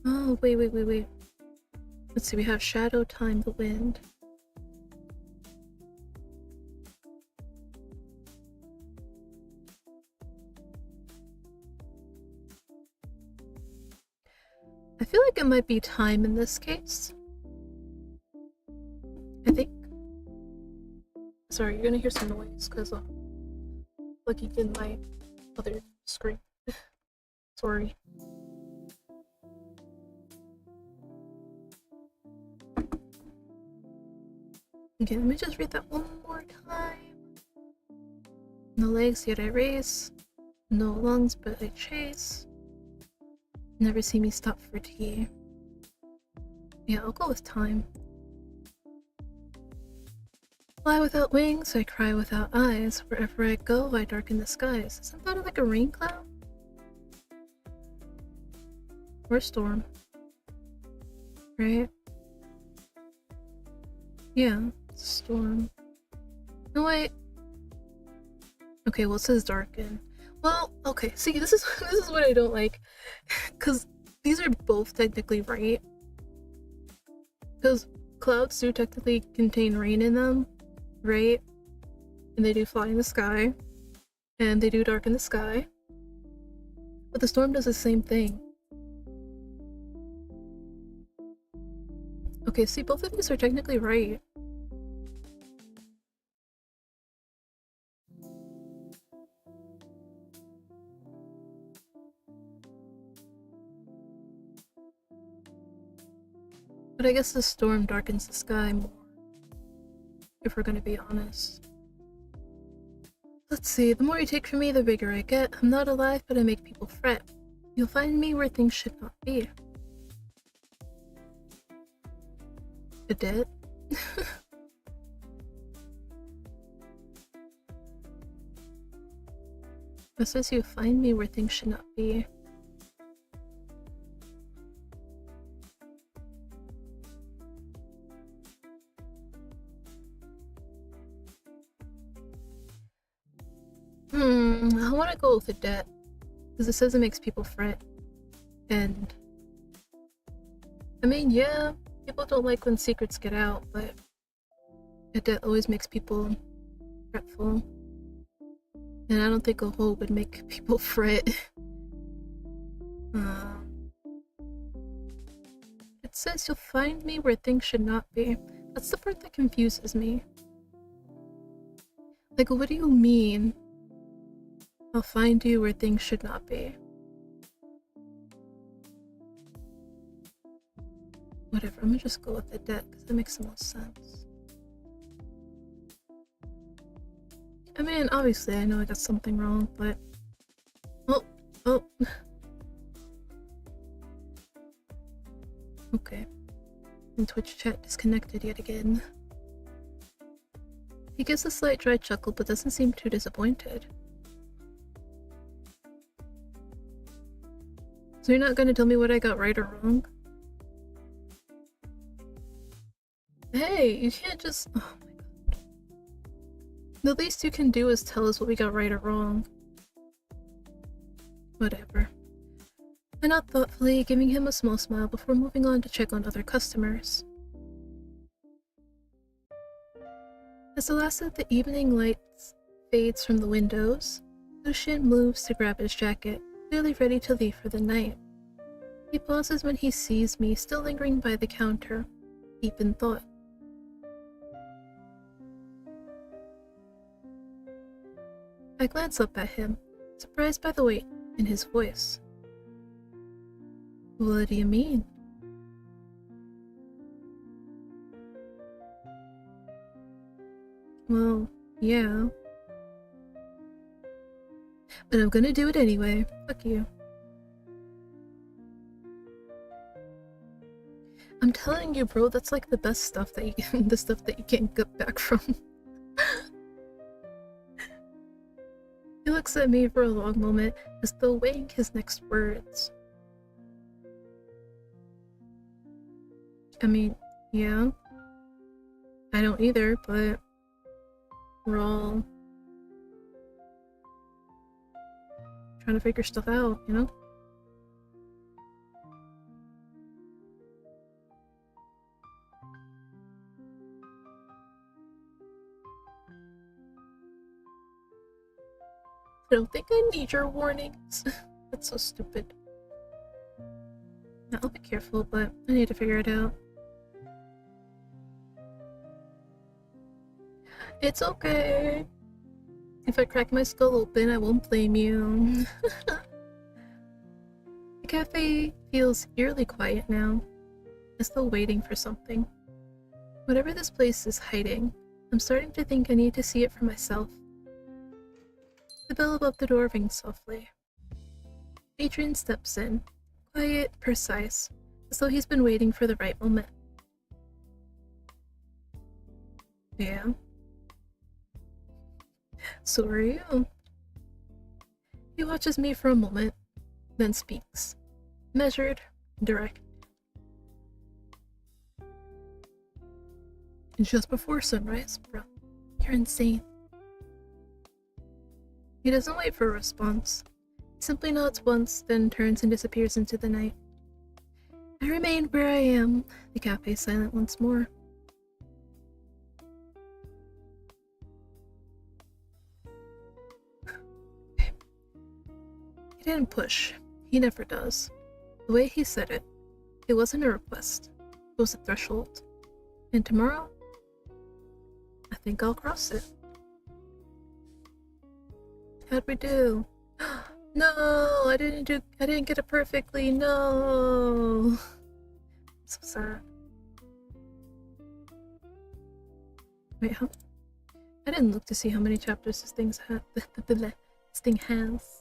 Oh, wait. Let's see, we have shadow, time, the wind. I feel like it might be time in this case. I think. Sorry, you're gonna hear some noise because I'm looking in my other screen. Sorry. Okay, let me just read that one more time. No legs, yet I race. No lungs, but I chase. Never see me stop for tea. Yeah, I'll go with time. Fly without wings, I cry without eyes. Wherever I go, I darken the skies. Isn't that like a rain cloud? Or a storm. Right? Yeah, it's a storm. No, wait. Okay, well it says darken. Well, okay, see, this is what I don't like. Because these are both technically right. Because clouds do technically contain rain in them, right? And they do fly in the sky. And they do darken the sky. But the storm does the same thing. Okay, see, both of these are technically right. But I guess the storm darkens the sky more, if we're gonna be honest. Let's see, the more you take from me, the bigger I get. I'm not alive, but I make people fret. You'll find me where things should not be. A debt? It says you find me where things should not be. I want to go with the debt. Because it says it makes people fret. And I mean, yeah, people don't like when secrets get out, but a debt always makes people fretful. And I don't think a hole would make people fret. It says you'll find me where things should not be. That's the part that confuses me. Like, what do you mean? I'll find you where things should not be. Whatever, I'm gonna just go with the debt because that makes the most sense. I mean, obviously I know I got something wrong, but... Oh. Okay. And Twitch chat disconnected yet again. He gives a slight dry chuckle, but doesn't seem too disappointed. So you're not gonna tell me what I got right or wrong? Hey, you can't just... Oh my god. The least you can do is tell us what we got right or wrong. Whatever. I nod thoughtfully, giving him a small smile before moving on to check on other customers. As the last of the evening lights fades from the windows, Lucian moves to grab his jacket, clearly ready to leave for the night. He pauses when he sees me still lingering by the counter, deep in thought. I glance up at him, surprised by the weight in his voice. What do you mean? Well, yeah. But I'm gonna do it anyway. Fuck you. I'm telling you, bro, that's like the best stuff that you the stuff that you can't get back from. He looks at me for a long moment, as though weighing his next words. I mean, yeah. I don't either, but we're all trying to figure stuff out, you know? I don't think I need your warnings. That's so stupid. I'll be careful, but I need to figure it out. It's okay. If I crack my skull open, I won't blame you. The cafe feels eerily quiet now, as though waiting for something. Whatever this place is hiding, I'm starting to think I need to see it for myself. The bell above the door rings softly. Adrian steps in, quiet, precise, as though he's been waiting for the right moment. Yeah? So are you. He watches me for a moment, then speaks. Measured, direct. Just before sunrise, bro. You're insane. He doesn't wait for a response. He simply nods once, then turns and disappears into the night. I remain where I am, the cafe silent once more. He didn't push. He never does. The way he said it, it wasn't a request. It was a threshold. And tomorrow, I think I'll cross it. How'd we do? No, I didn't get it perfectly, no. So sad. Wait, how? I didn't look to see how many chapters this thing has.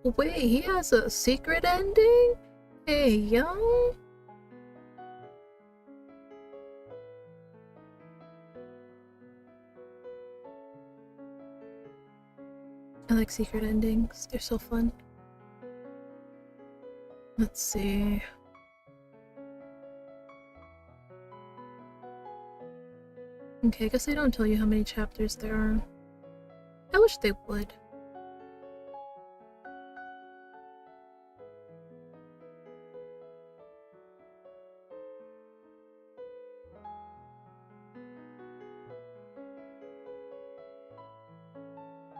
Wait, he has a secret ending? Hey, yo. I like secret endings. They're so fun. Let's see. Okay, I guess they don't tell you how many chapters there are. I wish they would.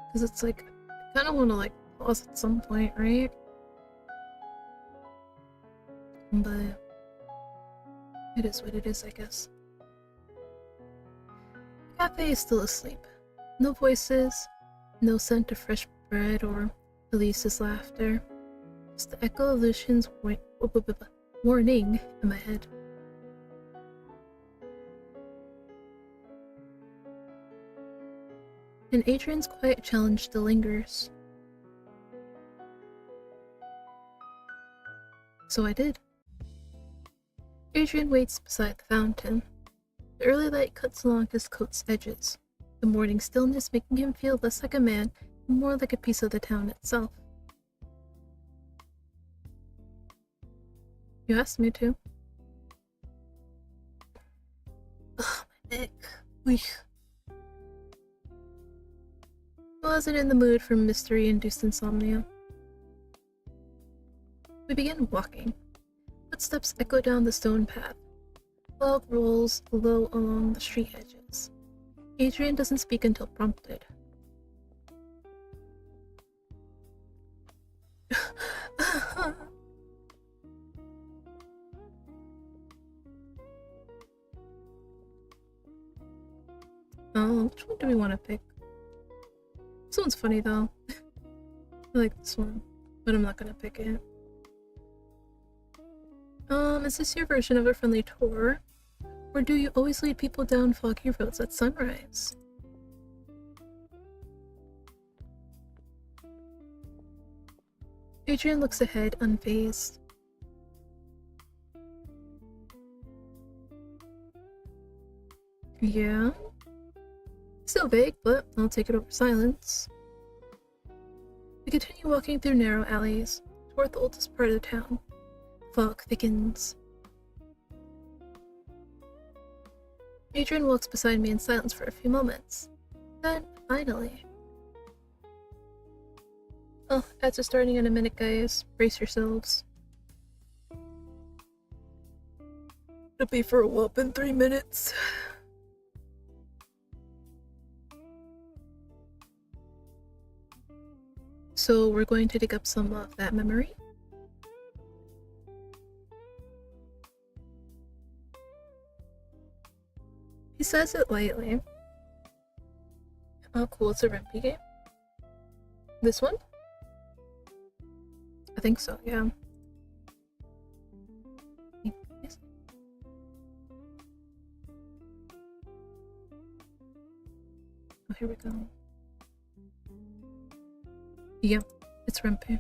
Because it's like, I kind of want to like pause at some point, right? But it is what it is, I guess. The cafe is still asleep. No voices, no scent of fresh bread or Elise's laughter. Just the echo of Lucian's warning in my head. And Adrian's quiet challenge still lingers. So I did. Adrian waits beside the fountain. The early light cuts along his coat's edges, the morning stillness making him feel less like a man and more like a piece of the town itself. You asked me to. Ugh, my neck. Weesh. I wasn't in the mood for mystery-induced insomnia. We begin walking. Footsteps echo down the stone path. Fog rolls low along the street edges. Adrian doesn't speak until prompted. Which one do we want to pick? This one's funny though. I like this one, but I'm not gonna pick it. Is this your version of a friendly tour? Or do you always lead people down foggy roads at sunrise? Adrian looks ahead, unfazed. Yeah? Still vague, but I'll take it over silence. We continue walking through narrow alleys, toward the oldest part of the town. Fog thickens. Adrian walks beside me in silence for a few moments. Then, finally. Oh, ads are starting in a minute, guys. Brace yourselves. It'll be for a whopping 3 minutes. So we're going to dig up some of that memory. He says it lightly. Oh cool, it's a Rempe game. This one? I think so, yeah. Oh, here we go. Yeah, it's Rempe.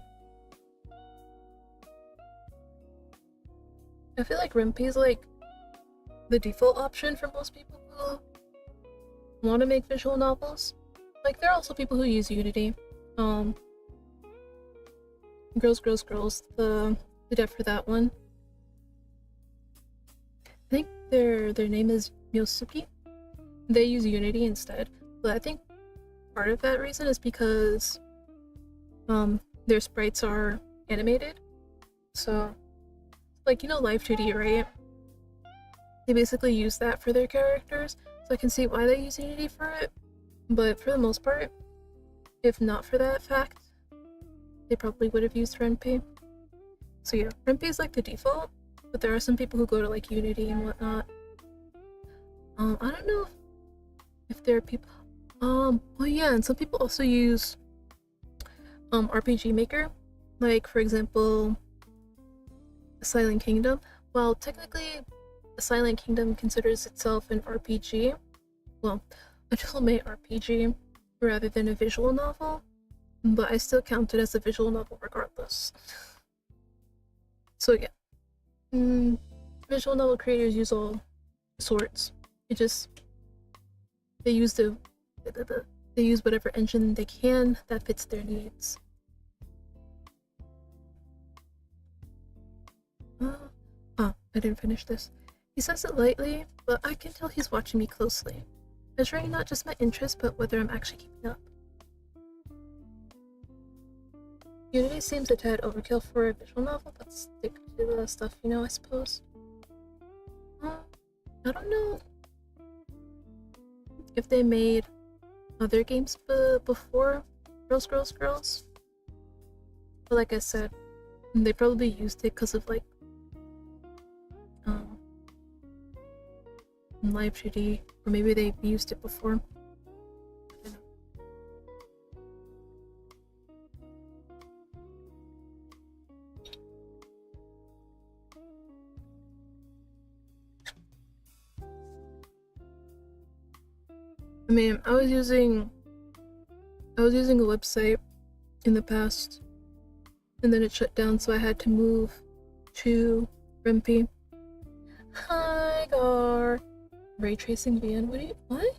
I feel like Rempe is like the default option for most people who want to make visual novels. Like, there are also people who use Unity. Girls, the dev for that one. I think their name is Myosuke. They use Unity instead, but I think part of that reason is because their sprites are animated. So, like, you know, Live 2D, right? They basically use that for their characters, so I can see why they use Unity for it. But for the most part, if not for that fact, they probably would have used Rempe. So yeah, Rempe is like the default, but there are some people who go to like Unity and whatnot. I don't know if there are people. Oh yeah, and some people also use RPG Maker, like for example, Silent Kingdom. Well, technically, Silent Kingdom considers itself an RPG, well, a Telltale RPG rather than a visual novel, but I still count it as a visual novel regardless. So yeah, visual novel creators use all sorts. It just they use they use whatever engine they can that fits their needs. Oh, I didn't finish this. He says it lightly, but I can tell he's watching me closely, measuring not just my interest, but whether I'm actually keeping up. Unity seems a tad overkill for a visual novel, but stick to the stuff you know, I suppose. I don't know if they made other games before Girls, Girls, Girls. But like I said, they probably used it because of like Live 2D, or maybe they've used it before. I mean, I was using a website in the past, and then it shut down, so I had to move to Rempe. Hi, Gar. Ray tracing VN. What?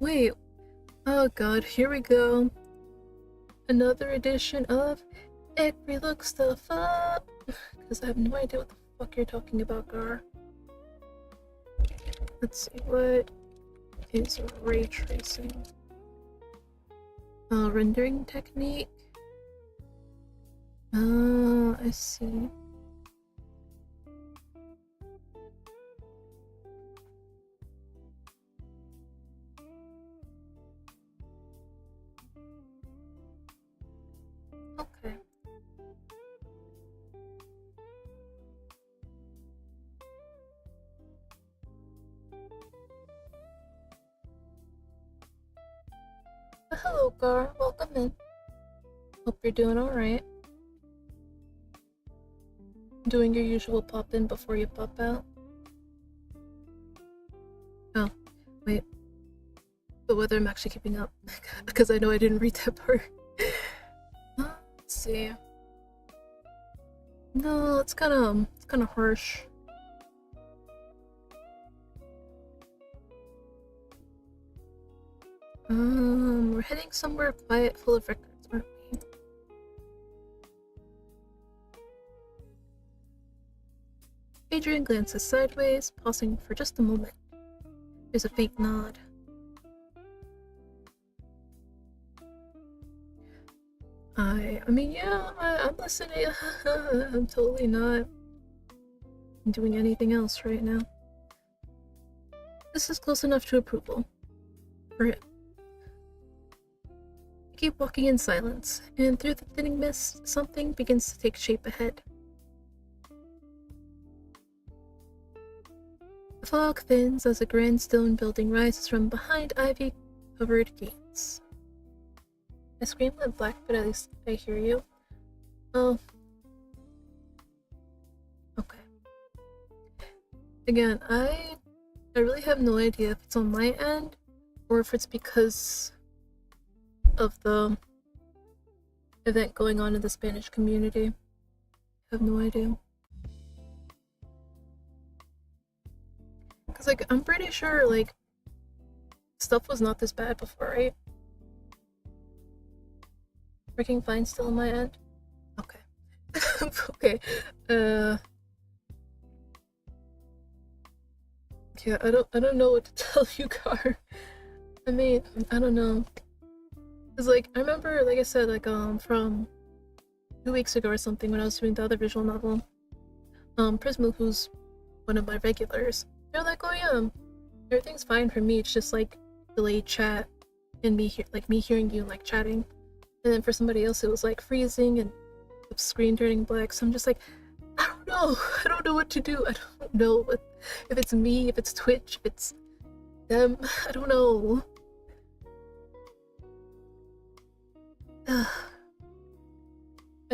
Wait. Oh god, here we go. Another edition of Every Look Stuff Up. Because I have no idea what the fuck you're talking about, Gar. Let's see, what is ray tracing? Rendering technique. I see. Okay. Hello, Gar. Welcome in. Hope you're doing alright. Doing your usual pop in before you pop out. Oh, wait. But whether I'm actually keeping up. Because I know I didn't read that part. Let's see. No, it's kinda harsh. We're heading somewhere quiet, full of records, aren't we? Adrian glances sideways, pausing for just a moment. There's a faint nod. I mean, yeah, I'm listening. I'm totally not doing anything else right now. This is close enough to approval. For him. I keep walking in silence, and through the thinning mist, something begins to take shape ahead. The fog thins as a grand stone building rises from behind ivy-covered gates. My screen went black, but at least I hear you. Oh. Okay. Again, I really have no idea if it's on my end, or if it's because of the event going on in the Spanish community. I have no idea. Because, like, I'm pretty sure, like, stuff was not this bad before, right? Working fine still on my end? Okay. Okay. Yeah, I don't know what to tell you, Gar. I mean, I don't know. Cause like, I remember, like I said, like, from 2 weeks ago or something when I was doing the other visual novel, Prisma, who's one of my regulars, they're like, oh yeah, everything's fine for me, it's just like delayed chat and me hearing you like chatting. And then for somebody else it was like freezing and the screen turning black, so I'm just like, I don't know what to do. I don't know if it's me, if it's Twitch, if it's them, I don't know. I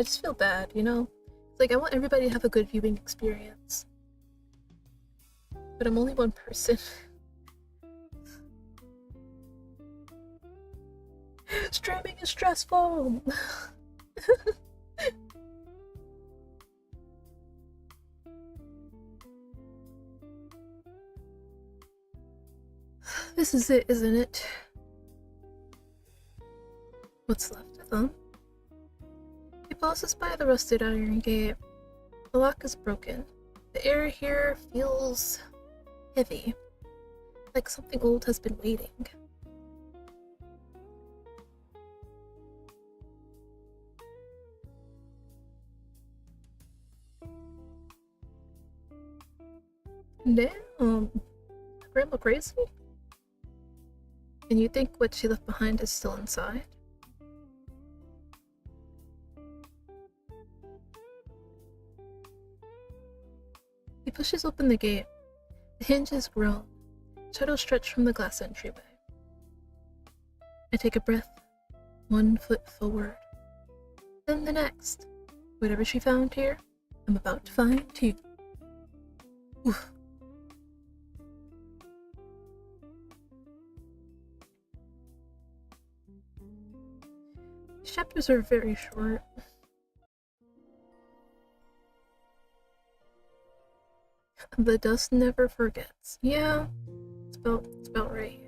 just feel bad, you know? It's like I want everybody to have a good viewing experience. But I'm only one person. Streaming is stressful! This is it, isn't it? What's left of them? He passes by the rusted iron gate. The lock is broken. The air here feels heavy, like something old has been waiting. Damn, Grandma crazy? And you think what she left behind is still inside? He pushes open the gate. The hinges groan. Shadows stretch from the glass entryway. I take a breath. 1 foot forward. Then the next. Whatever she found here, I'm about to find too. Oof. These chapters are very short. The dust never forgets. Yeah, it's about right.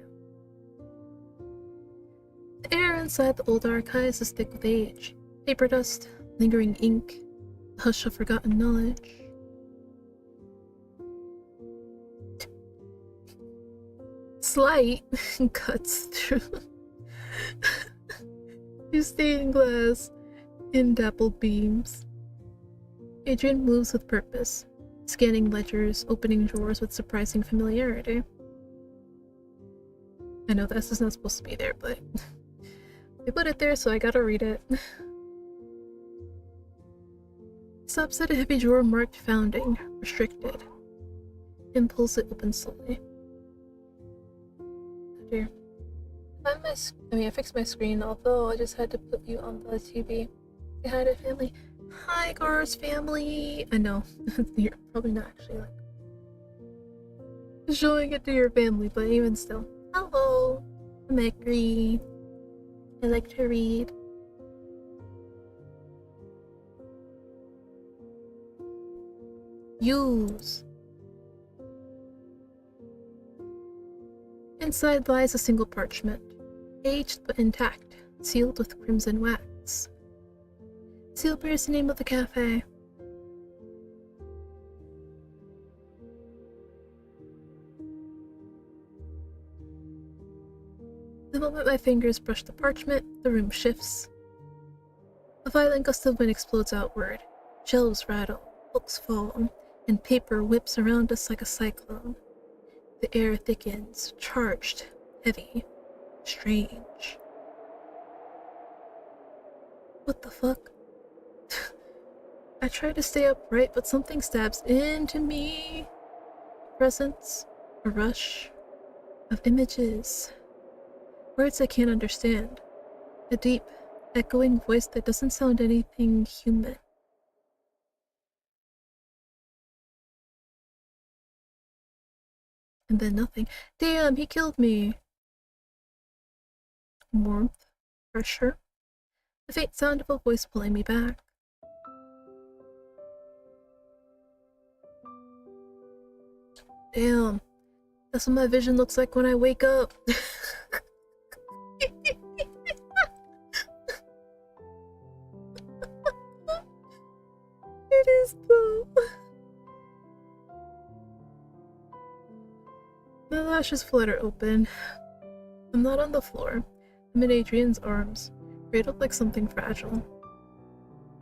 The air inside the old archives is thick with age. Paper dust, lingering ink, the hush of forgotten knowledge. Slight cuts through his stained glass in dappled beams. Adrian moves with purpose, scanning ledgers, opening drawers with surprising familiarity. I know this is not supposed to be there, but they put it there, so I gotta read it. Stops at a heavy drawer marked Founding, Restricted, and pulls it open slowly. Oh dear. I fixed my screen, although I just had to put you on the TV. Say hi to family. Hi, Gar's family! I know, you're probably not actually like showing it to your family, but even still. Hello! I'm Ekri. I like to read. Use. Inside lies a single parchment, aged but intact, sealed with crimson wax. Seal bears the name of the cafe. The moment my fingers brush the parchment, the room shifts. A violent gust of wind explodes outward. Shelves rattle, books fall, and paper whips around us like a cyclone. The air thickens, charged, heavy, strange. What the fuck? I try to stay upright, but something stabs into me. A presence, a rush of images. Words I can't understand. A deep, echoing voice that doesn't sound anything human. And then nothing. Damn, he killed me! Warmth, pressure, the faint sound of a voice pulling me back. Damn, that's what my vision looks like when I wake up. It is though. My lashes flutter open. I'm not on the floor. I'm in Adrian's arms, cradled like something fragile.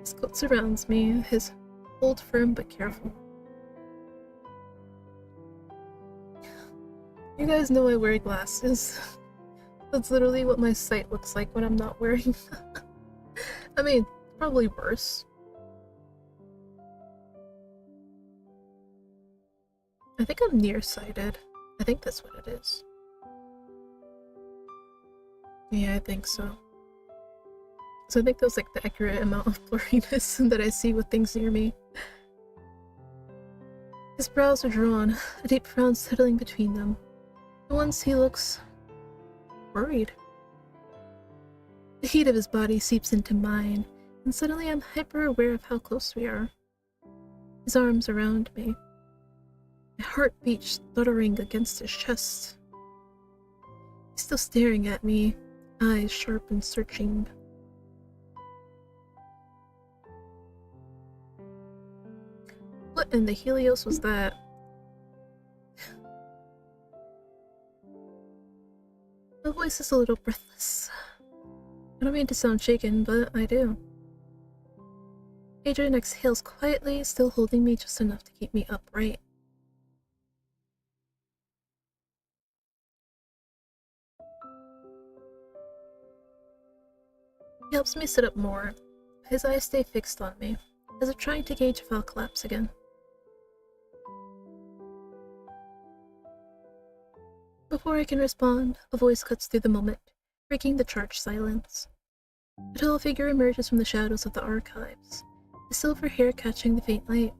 His coat surrounds me, his hold firm but careful. You guys know I wear glasses. That's literally what my sight looks like when I'm not wearing them. I mean, probably worse. I think I'm nearsighted. I think that's what it is. Yeah, I think so. So I think that's like the accurate amount of blurriness that I see with things near me. His brows are drawn, a deep frown settling between them. At once he looks worried. The heat of his body seeps into mine, and suddenly I'm hyper aware of how close we are. His arms around me. My heart beats stuttering against his chest. He's still staring at me, eyes sharp and searching. What in the Helios was that? My voice is a little breathless. I don't mean to sound shaken, but I do. Adrian exhales quietly, still holding me just enough to keep me upright. He helps me sit up more. His eyes stay fixed on me, as if trying to gauge if I'll collapse again. Before I can respond, a voice cuts through the moment, breaking the charged silence. A tall figure emerges from the shadows of the archives, his silver hair catching the faint light.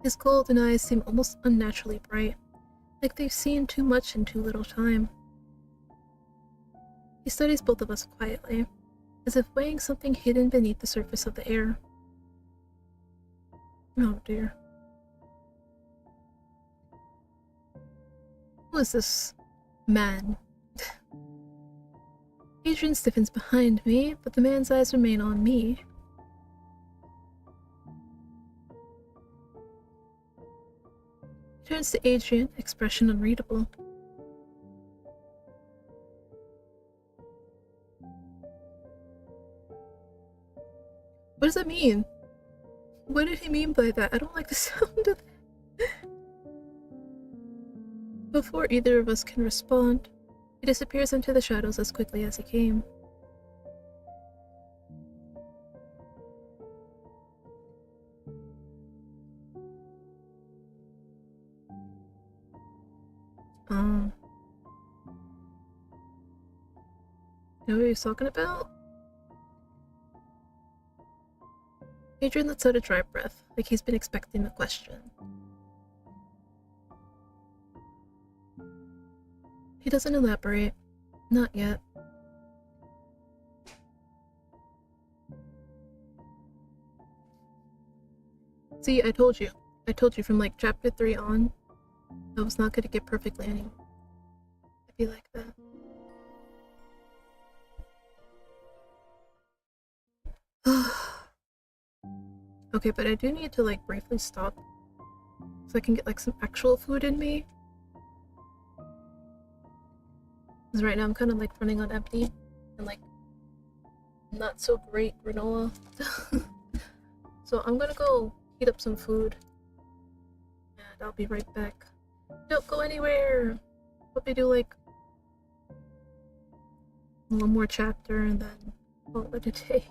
His golden eyes seem almost unnaturally bright, like they've seen too much in too little time. He studies both of us quietly, as if weighing something hidden beneath the surface of the air. Oh dear. Who is this man? Adrian stiffens behind me, but the man's eyes remain on me. He turns to Adrian, expression unreadable. What does that mean? What did he mean by that? I don't like the sound of that. Before either of us can respond, he disappears into the shadows as quickly as he came. You know what he was talking about? Adrian lets out a dry breath, like he's been expecting the question. He doesn't elaborate. Not yet. See, I told you. I told you from like chapter 3 on, I was not gonna get perfect landing. I'd be like that. Okay, but I do need to like briefly stop so I can get like some actual food in me. Because right now I'm kind of like running on empty and like not so great granola. So I'm gonna go heat up some food and I'll be right back. Don't go anywhere! Hope we do like one more chapter and then call it a day.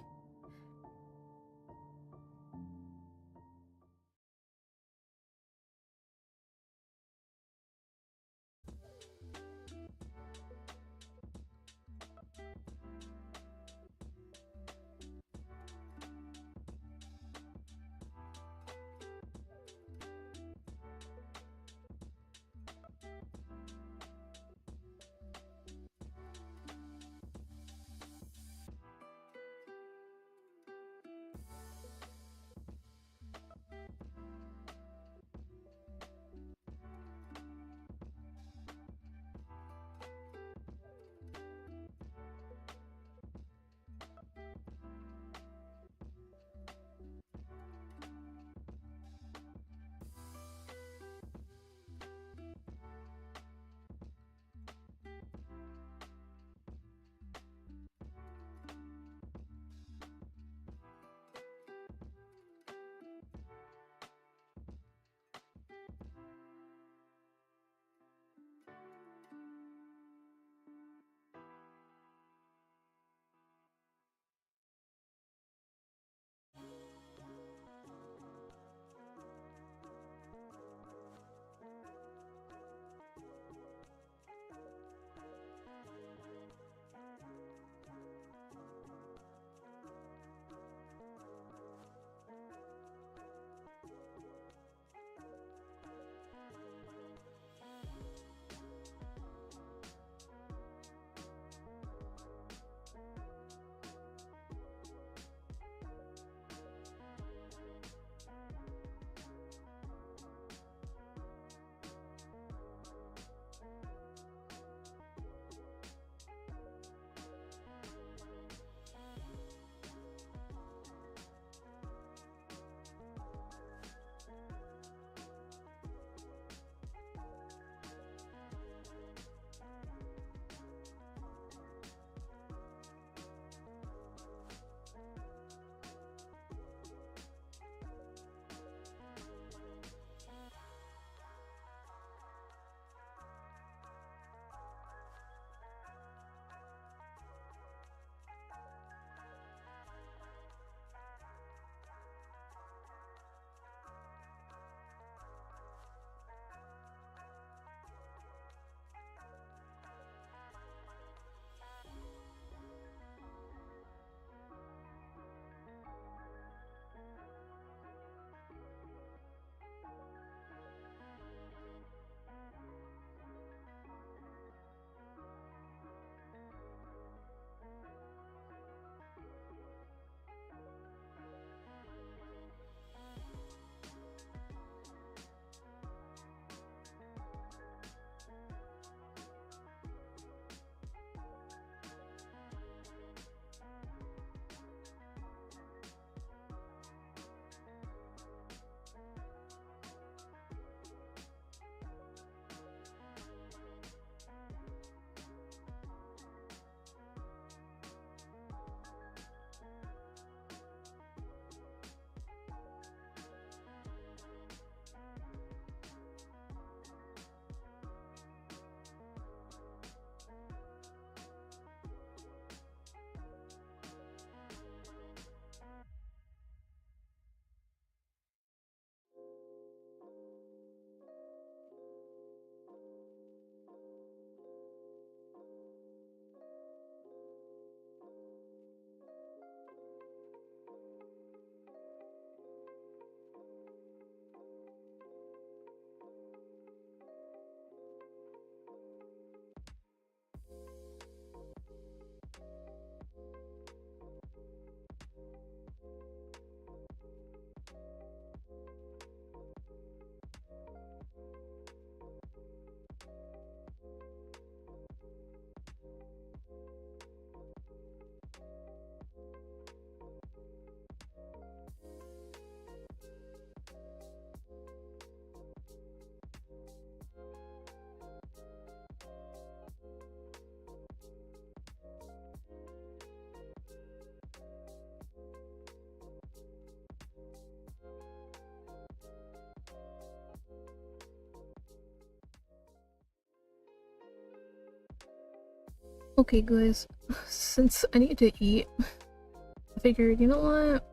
Okay, guys, since I need to eat, I figured, you know what?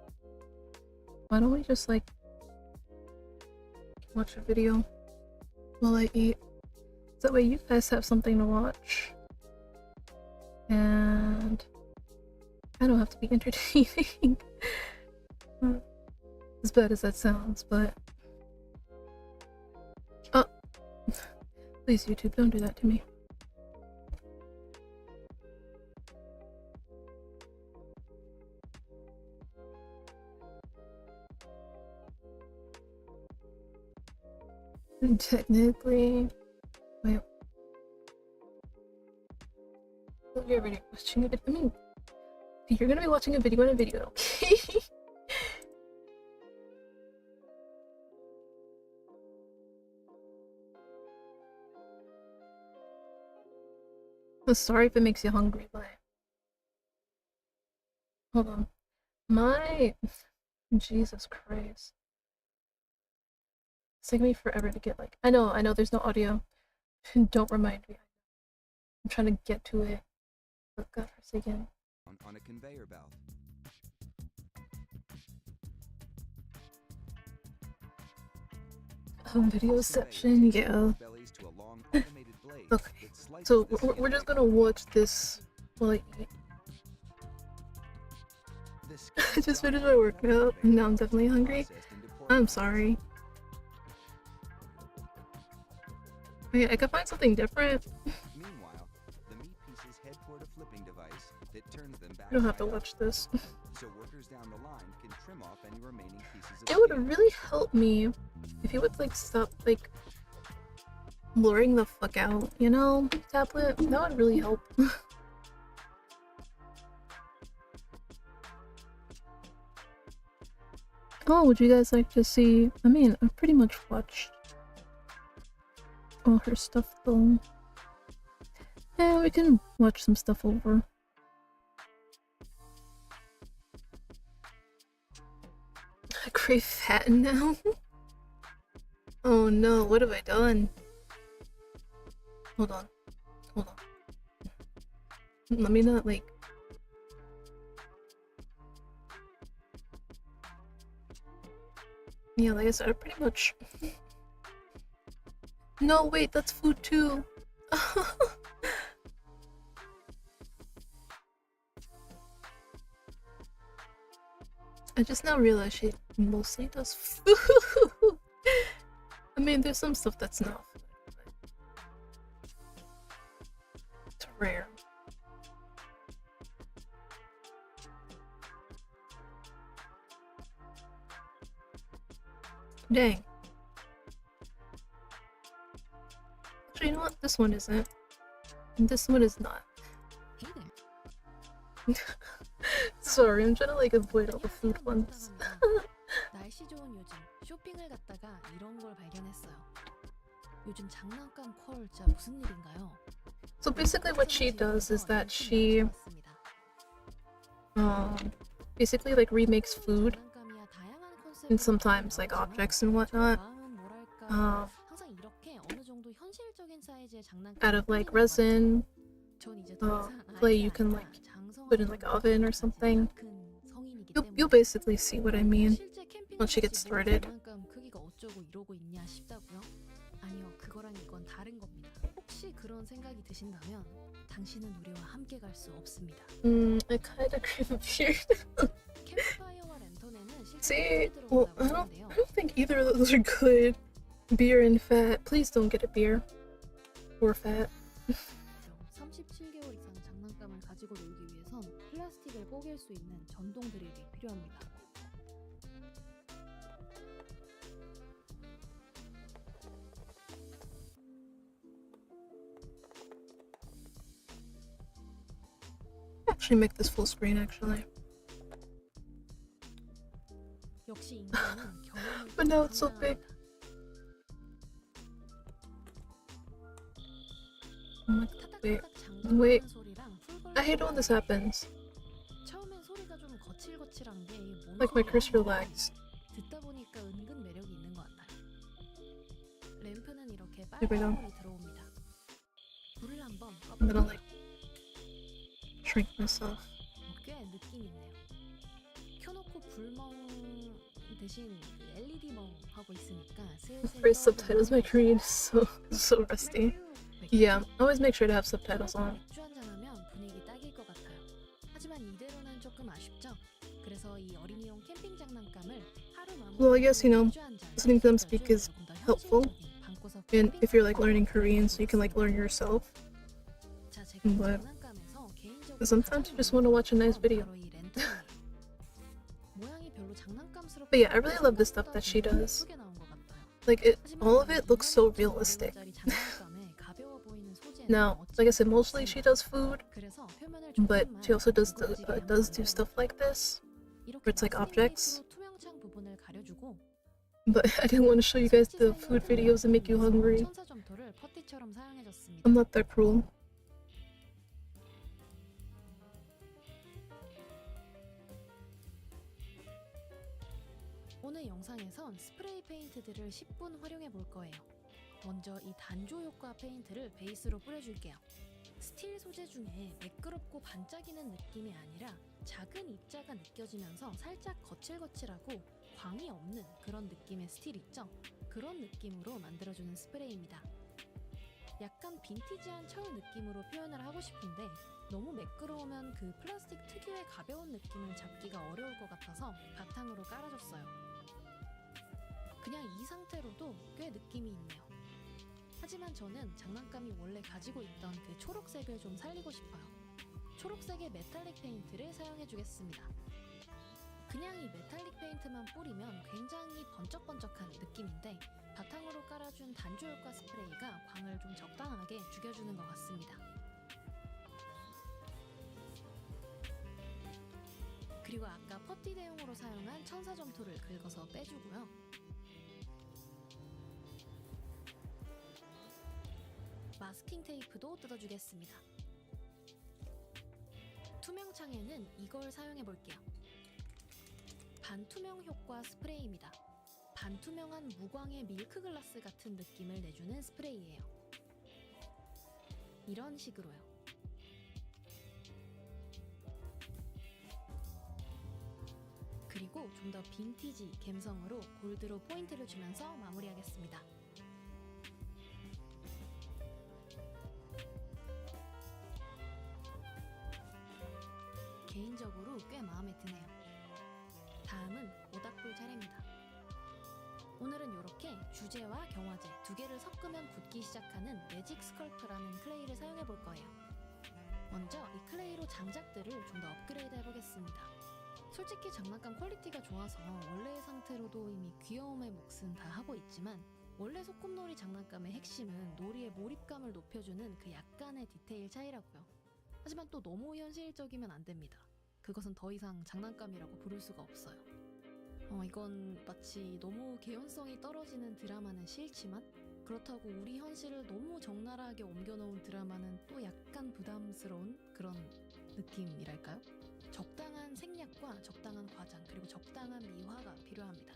Why don't we just like watch a video while I eat? That way you guys have something to watch. And I don't have to be entertaining. As bad as that sounds, but oh, please YouTube, don't do that to me. Technically, wait. You're already watching a video. I mean, you're gonna be watching a video in a video, okay? I'm sorry if it makes you hungry, but hold on. My Jesus Christ. It's taking me forever to get like I know there's no audio. Don't remind me. I'm trying to get to it. Oh god for a second. On a conveyor belt. Video section, yeah. Okay, so we're just gonna watch this while I eat. I just finished my workout and now I'm definitely hungry. I'm sorry. Okay, I could find something different. Meanwhile, the meat pieces head toward a flipping device that turns them back. I don't have to watch this. So workers down the line can trim off any remaining pieces of It would really help me if you would like stop like blurring the fuck out, you know, tablet? That would really help. Oh, would you guys like to see? I mean, I pretty much watched all her stuff though. Yeah, we can watch some stuff over. I crave fat now. Oh no, what have I done? Hold on. Hold on. Let me not like... Yeah, like I said, I pretty much... No, wait, that's food too. I just now realized she mostly does food. I mean, there's some stuff that's not food, but it's rare. Dang. Actually, you know what? This one isn't. And this one is not. Hey there. Sorry, I'm trying to like avoid all the food ones. 날씨 좋은 요즘 쇼핑을 갔다가 이런 걸 발견했어요. 요즘 장난감 퀄 진짜 무슨 일인가요? So basically what she does is that she basically like remakes food and sometimes like objects and whatnot out of like resin, clay you can like put in like an oven or something. You'll basically see what I mean once she gets started. 아니요, 그거랑 이건 다른 겁니다. 혹시 그런 생각이 드신다면 당신은 우리와 함께 갈 수 없습니다. I kinda crave a beer. 캠프파이어와 랜턴에는 See, well, I don't think either of those are good. Beer and fat. Please don't get a beer. Or fat. 37개월 이상 장난감을 가지고 놀기 위해선 플라스틱을 뽀갤 수 있는 전동 드릴이 필요합니다. Actually make this full screen actually. 역시 인간은 경험을 But now it's so big. Oh my god, wait. I hate when this happens. 처음엔 소리가 좀 거칠거칠한 게 Like my cursor lags. 듣다 보니까 은근 매력이 있는 것 같아요. 램프는 이렇게 Here we go. 빨간 불이 들어옵니다. 불을 한번 I'm gonna like shrink myself. 꽤 느낌 있네요. 켜놓고 불멍 대신 그 LED 멍 하고 있으니까 슬슬 For subtitles, my Korean is so rusty. Yeah, always make sure to have subtitles on. 맥주 한잔하면 분위기 딱일 것 같아요. 하지만 이대로는 조금 아쉽죠. 그래서 이 어린이용 캠핑 장난감을 하루 마무리 Well, I guess, you know, 맥주 한 잔, listening to them speak is 조금 더 helpful. 현실적인 방구석 And 캠핑 if you're like learning Korean, so you can like learn yourself. 자, 제가 but 장난감에서 개인적으로 sometimes you just want to watch a nice video. 바로 이 랜턴이에요. 모양이 별로 장난감스럽지 But yeah, I really love the stuff that she does. 예쁘게 나온 것 같아요. Like it, 하지만 all of it looks so 이 realistic. 장난감에 가벼워 보이는 소재는 Now, like I said, mostly she does food, 그래서 표면을 but 조금만 she also does 두껍지게 does do 양념을 stuff like this. 이렇게 where it's like 마스킹 objects. 테이프로 투명창 부분을 가려주고 But I didn't want to show you guys the food videos that make you hungry. 천사 점토를 퍼티처럼 사용해줬습니다. I'm not that cruel. 오늘 영상에선 스프레이 페인트들을 10분 활용해 볼 거예요. 먼저 이 단조 효과 페인트를 베이스로 뿌려줄게요. 스틸 소재 중에 매끄럽고 반짝이는 느낌이 아니라 작은 입자가 느껴지면서 살짝 거칠거칠하고 광이 없는 그런 느낌의 스틸 있죠? 그런 느낌으로 만들어주는 스프레이입니다. 약간 빈티지한 철 느낌으로 표현을 하고 싶은데 너무 매끄러우면 그 플라스틱 특유의 가벼운 느낌을 잡기가 어려울 것 같아서 바탕으로 깔아줬어요. 그냥 이 상태로도 꽤 느낌이 있네요. 하지만 저는 장난감이 원래 가지고 있던 그 초록색을 좀 살리고 싶어요. 초록색의 메탈릭 페인트를 사용해주겠습니다. 그냥 이 메탈릭 페인트만 뿌리면 굉장히 번쩍번쩍한 느낌인데 바탕으로 깔아준 단조 효과 스프레이가 광을 좀 적당하게 죽여주는 것 같습니다. 그리고 아까 퍼티 대용으로 사용한 천사 점토를 긁어서 빼주고요. 마스킹 테이프도 뜯어주겠습니다. 투명창에는 이걸 사용해 볼게요. 반투명 효과 스프레이입니다. 반투명한 무광의 밀크글라스 같은 느낌을 내주는 스프레이예요. 이런 식으로요. 그리고 좀 더 빈티지 감성으로 골드로 포인트를 주면서 마무리하겠습니다. 개인적으로 꽤 마음에 드네요. 다음은 모닥불 차례입니다. 오늘은 이렇게 주제와 경화제 두 개를 섞으면 굳기 시작하는 매직 스컬프라는 클레이를 사용해 볼 거예요. 먼저 이 클레이로 장작들을 좀 더 업그레이드 해보겠습니다. 솔직히 장난감 퀄리티가 좋아서 원래의 상태로도 이미 귀여움의 몫은 다 하고 있지만 원래 소꿉놀이 장난감의 핵심은 놀이의 몰입감을 높여주는 그 약간의 디테일 차이라고요. 하지만 또 너무 현실적이면 안 됩니다. 그것은 더 이상 장난감이라고 부를 수가 없어요. 이건 마치 너무 개연성이 떨어지는 드라마는 싫지만 그렇다고 우리 현실을 너무 적나라하게 옮겨놓은 드라마는 또 약간 부담스러운 그런 느낌이랄까요? 적당한 생략과 적당한 과장 그리고 적당한 미화가 필요합니다.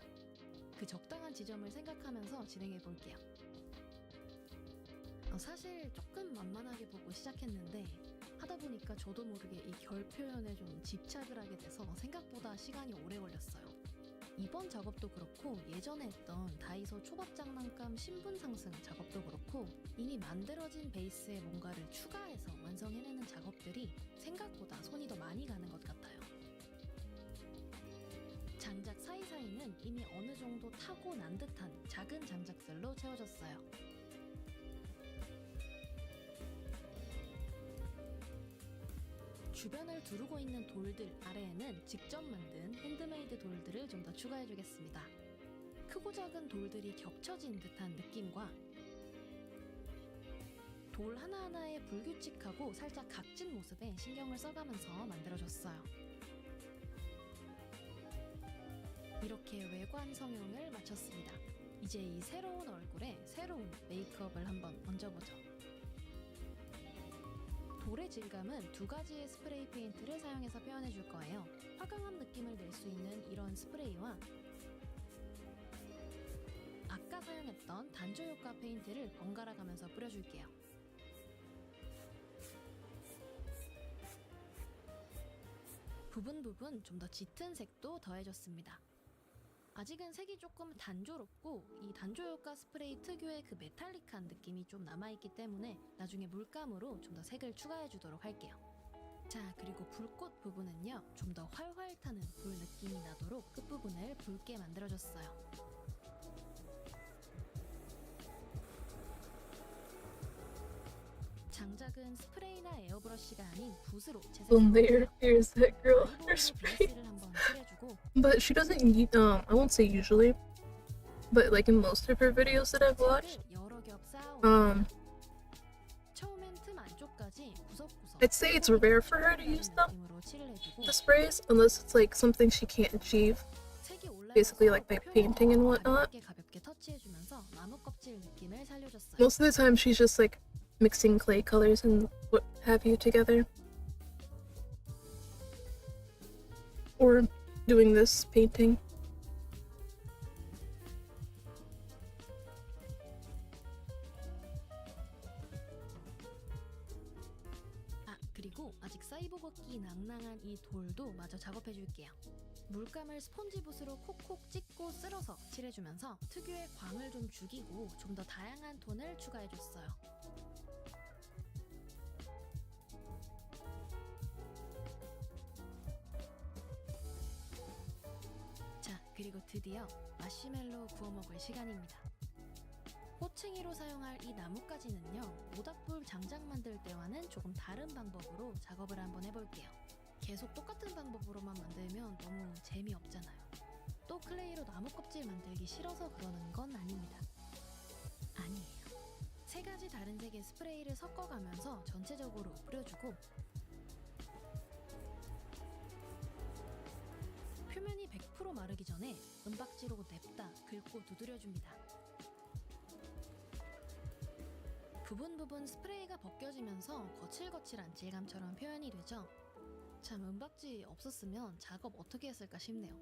그 적당한 지점을 생각하면서 진행해 볼게요. 사실 조금 만만하게 보고 시작했는데 하다 보니까 저도 모르게 이 결 표현에 좀 집착을 하게 돼서 생각보다 시간이 오래 걸렸어요. 이번 작업도 그렇고 예전에 했던 다이소 초밥 장난감 신분 상승 작업도 그렇고 이미 만들어진 베이스에 뭔가를 추가해서 완성해내는 작업들이 생각보다 손이 더 많이 가는 것 같아요. 장작 사이사이는 이미 어느 정도 타고 난 듯한 작은 장작들로 채워졌어요. 주변을 두르고 있는 돌들 아래에는 직접 만든 핸드메이드 돌들을 좀 더 추가해주겠습니다. 크고 작은 돌들이 겹쳐진 듯한 느낌과 돌 하나하나의 불규칙하고 살짝 각진 모습에 신경을 써가면서 만들어줬어요. 이렇게 외관 성형을 마쳤습니다. 이제 이 새로운 얼굴에 새로운 메이크업을 한번 얹어보죠. 돌의 질감은 두 가지의 스프레이 페인트를 사용해서 표현해줄 거예요. 화강한 느낌을 낼 수 있는 이런 스프레이와 아까 사용했던 단조 효과 페인트를 번갈아 가면서 뿌려줄게요. 부분 좀 더 짙은 색도 더해줬습니다. 아직은 색이 조금 단조롭고 이 단조 효과 스프레이 특유의 그 메탈릭한 느낌이 좀 남아있기 때문에 나중에 물감으로 좀 더 색을 추가해주도록 할게요. 자, 그리고 불꽃 부분은요, 좀 더 활활 타는 불 느낌이 나도록 끝부분을 붉게 만들어줬어요. 장작은 스프레이나 에어브러쉬가 아닌 붓으로 Boom, there, 채색해볼게요. there's that girl. Her 아이보리로 spray. 베이스를 한번 칠해주고 But she doesn't, I won't say usually, but like in most of her videos that I've watched, 색을 여러 겹 쌓아 um, 처음엔 틈 안쪽까지 구석구석 I'd say it's rare for her to use them, 느낌으로 칠을 해주고 the sprays, unless it's like something she can't achieve. 색이 올라가서 basically like by 표면을 painting and whatnot. 가볍게 터치해주면서 나무 껍질 느낌을 살려줬어요. Most of the time she's just like mixing clay colors and what have you together. Or doing this painting. 아, 그리고 아직 사이보그기 낭낭한 이 돌도 마저 작업해줄게요. 물감을 스폰지붓으로 콕콕 찍고 쓸어서 칠해주면서 특유의 광을 좀 죽이고 좀 더 다양한 톤을 추가해줬어요. 자, 그리고 드디어 마시멜로 구워 먹을 시간입니다. 호칭이로 사용할 이 나뭇가지는요, 모닥불 장작 만들 때와는 조금 다른 방법으로 작업을 한번 해볼게요. 계속 똑같은 방법으로만 만들면 너무 재미없잖아요. 또 클레이로 나무 껍질 만들기 싫어서 그러는 건 아닙니다. 아니에요. 세 가지 다른 색의 스프레이를 섞어가면서 전체적으로 뿌려주고 표면이 100% 마르기 전에 은박지로 냅다 긁고 두드려줍니다. 부분 스프레이가 벗겨지면서 거칠거칠한 질감처럼 표현이 되죠. 참, 은박지 없었으면 작업 어떻게 했을까 싶네요.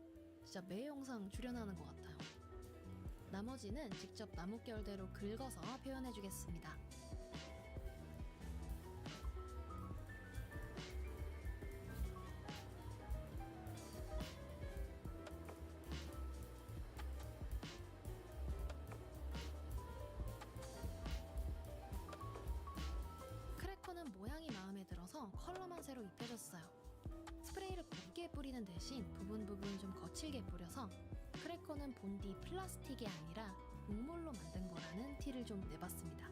진짜 매 영상 출연하는 것 같아요. 나머지는 직접 나뭇결대로 긁어서 표현해주겠습니다. 크래커는 모양이 마음에 들어서 컬러만 새로 입혀줬어요. 스프레이를 곱게 뿌리는 대신 부분 좀 거칠게 뿌려서 크래커는 본디 플라스틱이 아니라 곡물로 만든 거라는 티를 좀 내봤습니다.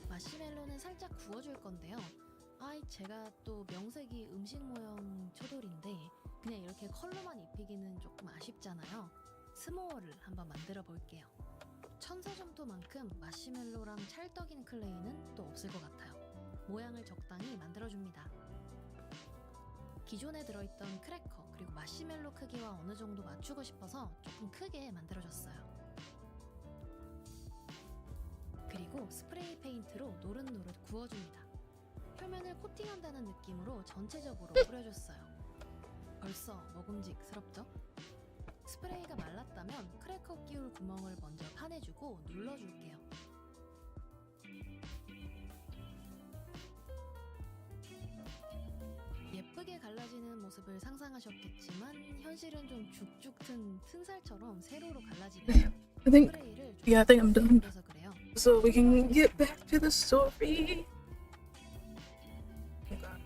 마시멜로는 살짝 구워줄 건데요. 제가 또 명색이 음식 모형 초돌인데 그냥 이렇게 컬러만 입히기는 조금 아쉽잖아요. 스모어를 한번 만들어 볼게요. 천사점토만큼 마시멜로랑 찰떡인 클레이는 또 없을 것 같아요. 모양을 적당히 만들어줍니다. 기존에 들어있던 크래커 그리고 마시멜로 크기와 어느 정도 맞추고 싶어서 조금 크게 만들어줬어요. 그리고 스프레이 페인트로 노릇노릇 구워줍니다. 표면을 코팅한다는 느낌으로 전체적으로 뿌려줬어요. 벌써 먹음직스럽죠? 스프레이가 말랐다면 크래커 끼울 구멍을 먼저 파내주고 눌러줄게요. 예쁘게 갈라지는 모습을 상상하셨겠지만 현실은 좀 죽죽 튼 튼살처럼 세로로 갈라지네요. I think, 스프레이를 yeah, I think I'm done. 그래서 그래요. So we can get back to the story. Oh God.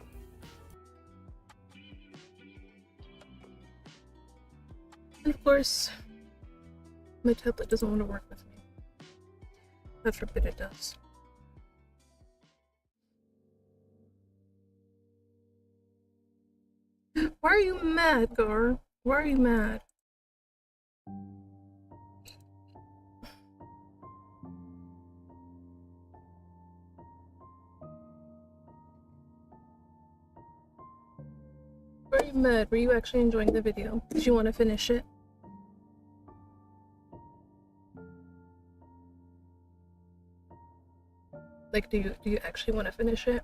And of course, my tablet doesn't want to work with me. God forbid it does. Why are you mad, Gar? Why are you mad? Why are you mad? Were you actually enjoying the video? Did you want to finish it? Like, do you actually want to finish it?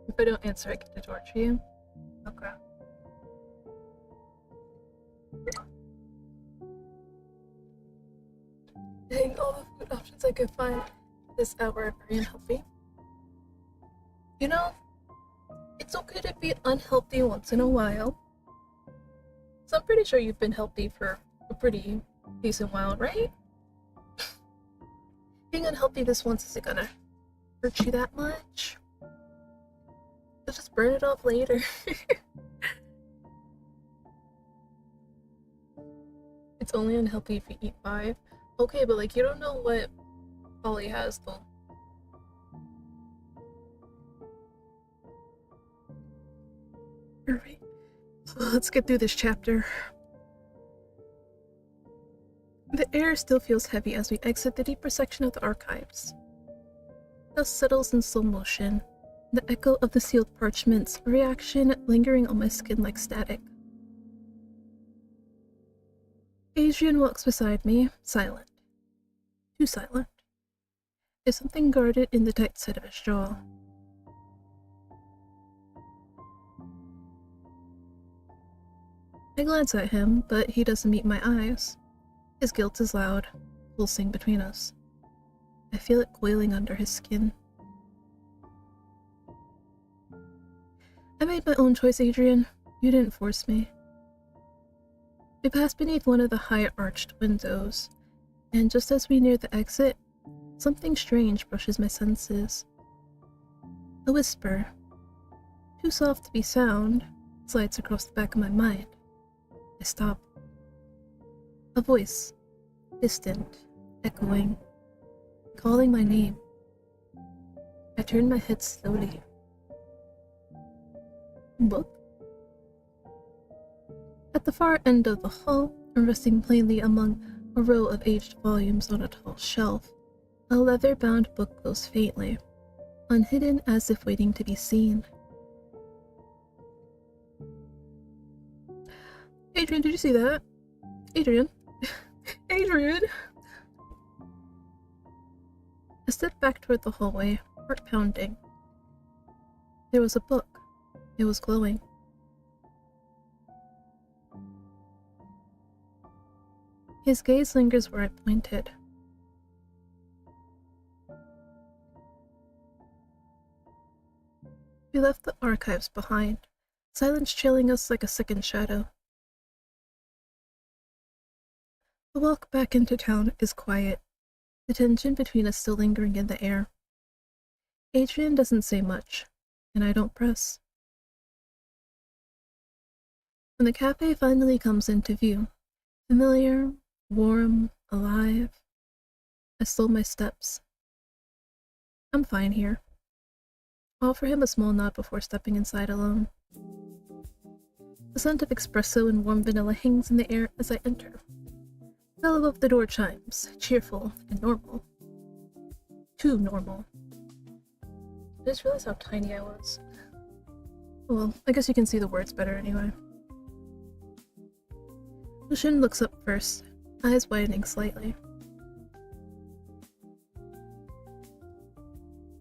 If I don't answer, I get to torture you. Okay. Dang, all the food options I could find this hour are very unhealthy. You know, it's okay to be unhealthy once in a while. So I'm pretty sure you've been healthy for a pretty decent while, right? Being unhealthy this once isn't gonna hurt you that much. You'll just burn it off later. It's only unhealthy if you eat 5. Okay, but like you don't know what Polly has though. Alright, let's get through this chapter. The air still feels heavy as we exit the deeper section of the archives. Dust settles in slow motion, the echo of the sealed parchment's reaction lingering on my skin like static. Adrian walks beside me, silent. Too silent. There's something guarded in the tight set of his jaw. I glance at him, but he doesn't meet my eyes. His guilt is loud, pulsing between us. I feel it coiling under his skin. I made my own choice, Adrian. You didn't force me. We pass beneath one of the high arched windows, and just as we near the exit, something strange brushes my senses. A whisper, too soft to be sound, slides across the back of my mind. I stop. A voice, distant, echoing, calling my name. I turn my head slowly. Book? At the far end of the hall, and resting plainly among a row of aged volumes on a tall shelf, a leather-bound book glows faintly, unhidden as if waiting to be seen. Adrian, did you see that? Adrian? Adrian! I stepped back toward the hallway, heart pounding. There was a book. It was glowing. His gaze lingers where I pointed. We left the archives behind, silence trailing us like a second shadow. The walk back into town is quiet, the tension between us still lingering in the air. Adrian doesn't say much, and I don't press. When the cafe finally comes into view, familiar, warm, alive, I slow my steps. I'm fine here. I offer him a small nod before stepping inside alone. The scent of espresso and warm vanilla hangs in the air as I enter. Bell above the door chimes, cheerful and normal. Too normal. I just realized how tiny I was. Well, I guess you can see the words better anyway. Lucian looks up first, eyes widening slightly.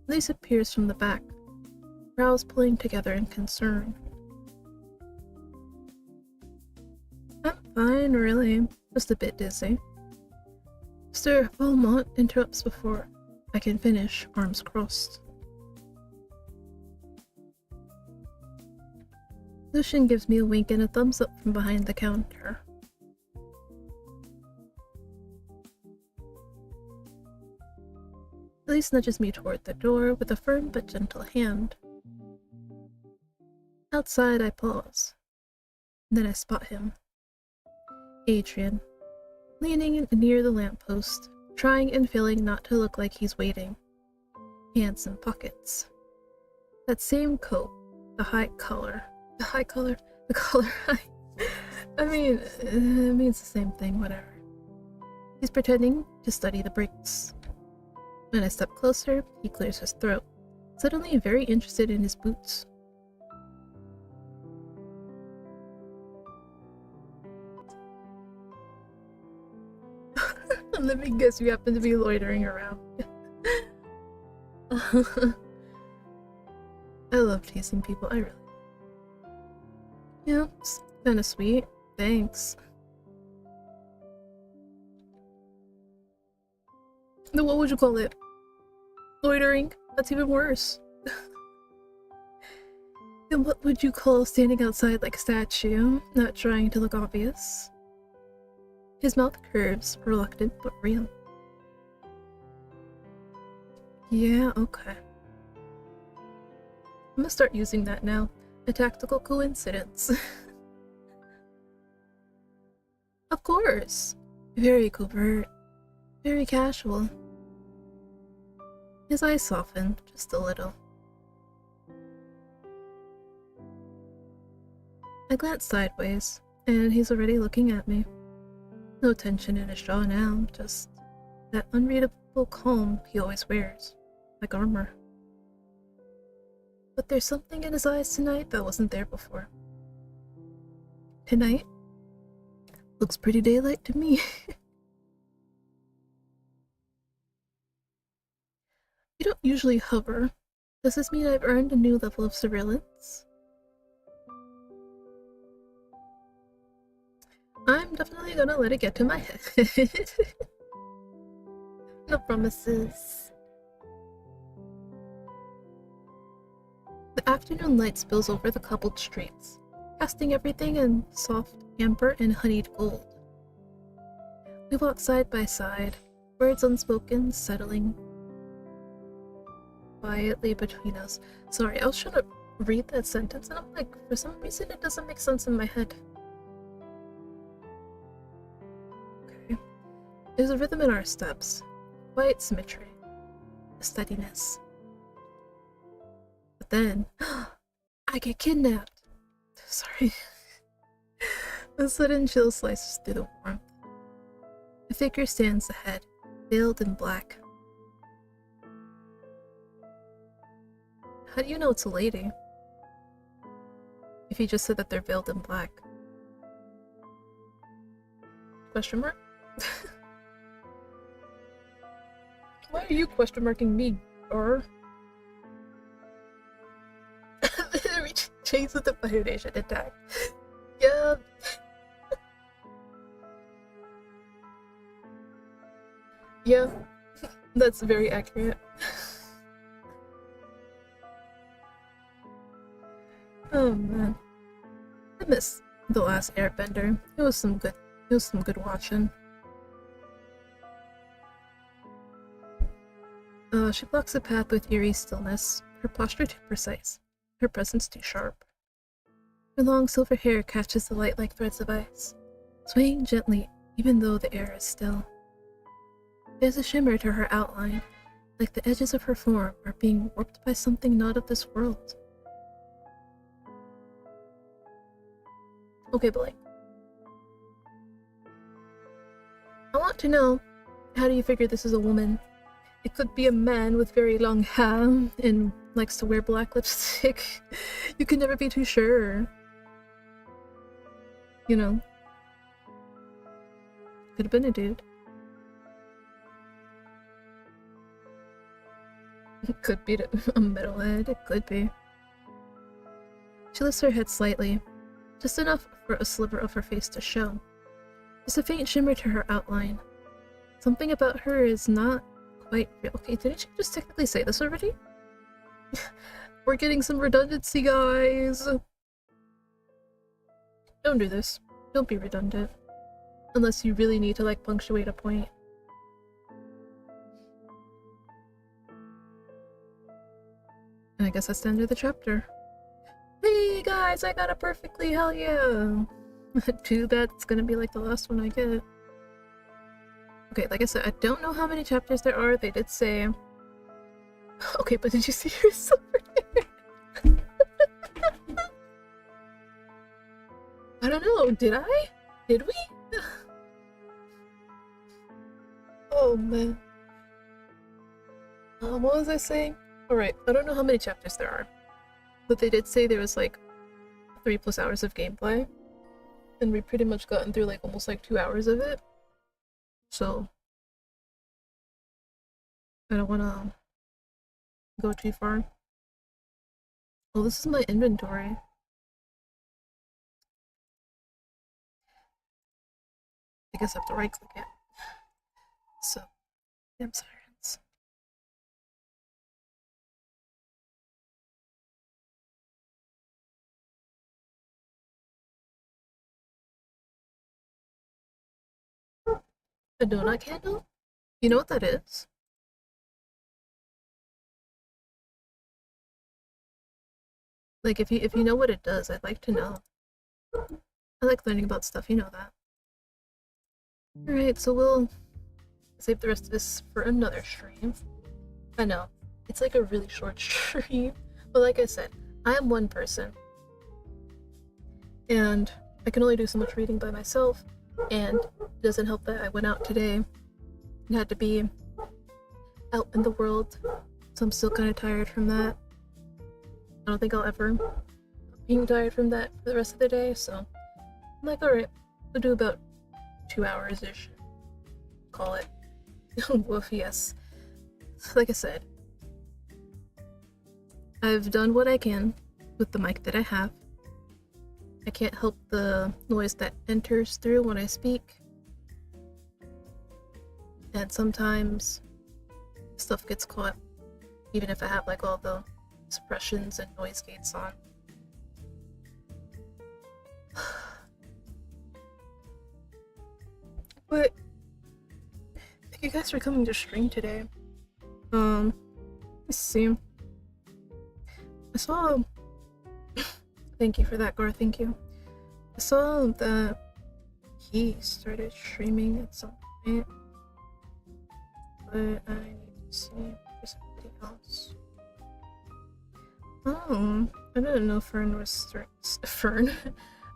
Lise appears from the back, brows pulling together in concern. I'm fine, really. Just a bit dizzy. Mr. Beaumont interrupts before I can finish, arms crossed. Lucian gives me a wink and a thumbs up from behind the counter. Elise nudges me toward the door with a firm but gentle hand. Outside, I pause. Then I spot him. Adrian, leaning near the lamppost, trying and failing not to look like he's waiting. Hands in pockets. That same coat, the collar high. I mean, it means the same thing, whatever. He's pretending to study the bricks. When I step closer, he clears his throat, suddenly very interested in his boots. Let me guess, you happen to be loitering around. I love teasing people, I really do. Yeah, it's kinda sweet. Thanks. Then what would you call it? Loitering? That's even worse. Then what would you call standing outside like a statue, not trying to look obvious? His mouth curves, reluctant but real. Yeah, okay. I'm gonna start using that now. A tactical coincidence. Of course. Very covert. Very casual. His eyes soften, just a little. I glance sideways, and he's already looking at me. No tension in his jaw now, just that unreadable calm he always wears, like armor. But there's something in his eyes tonight that wasn't there before. Tonight? Looks pretty daylight to me. You don't usually hover. Does this mean I've earned a new level of surveillance? I'm definitely gonna let it get to my head. No promises. The afternoon light spills over the cobbled streets, casting everything in soft amber and honeyed gold. We walk side by side, words unspoken settling quietly between us. Sorry, I was trying to read that sentence and I'm like, for some reason it doesn't make sense in my head. Okay. There's a rhythm in our steps, quiet symmetry, a steadiness. But then, I get kidnapped. Sorry. A sudden chill slices through the warmth. A figure stands ahead, veiled in black. How do you know it's a lady? If you just said that they're veiled in black. Question mark? Why are you question marking me, or? Chains with the Fire Nation attack. Yeah. Yeah, that's very accurate. Oh man, I miss The Last Airbender. It was some good watching. She blocks the path with eerie stillness, her posture too precise, her presence too sharp. Her long silver hair catches the light like threads of ice, swaying gently even though the air is still. There's a shimmer to her outline, like the edges of her form are being warped by something not of this world. Okay, but like, I want to know, how do you figure this is a woman? It could be a man with very long hair and likes to wear black lipstick. You can never be too sure. You know? Could have been a dude. It could be a metalhead, it could be. She lifts her head slightly, just enough for a sliver of her face to show. There's a faint shimmer to her outline. Something about her is not quite real. Okay, didn't you just technically say this already? We're getting some redundancy, guys! Don't do this. Don't be redundant. Unless you really need to, like, punctuate a point. And I guess that's the end of the chapter. Hey guys, I got it perfectly, hell yeah! Too bad it's gonna be like the last one I get. Okay, like I said, I don't know how many chapters there are. They did say... Okay, but did you see her silver hair? I don't know, did I? Did we? Oh man. What was I saying? Alright, I don't know how many chapters there are. But they did say there was like 3+ hours of gameplay. And we pretty much gotten through like almost like 2 hours of it. So I don't wanna go too far. Oh, this is my inventory. I guess I have to right click it. So, damn sirens. A donut candle? You know what that is? Like if you know what it does, I'd like to know. I like learning about stuff, you know that. Alright, so we'll save the rest of this for another stream. I know, it's like a really short stream, but like I said, I am one person. And I can only do so much reading by myself, and it doesn't help that I went out today and had to be out in the world, so I'm still kind of tired from that. I don't think I'll ever be tired from that for the rest of the day, so I'm like, alright, we'll do about 2 hours-ish. Call it. Woof, yes. Like I said, I've done what I can with the mic that I have. I can't help the noise that enters through when I speak. And sometimes stuff gets caught, even if I have like all the suppressions and noise gates on. But thank you guys for coming to stream today. Let's see. I saw. Thank you for that, Gar. Thank you. I saw that he started streaming at some point, but I need to see for somebody else. Oh, I didn't know Fern was Fern.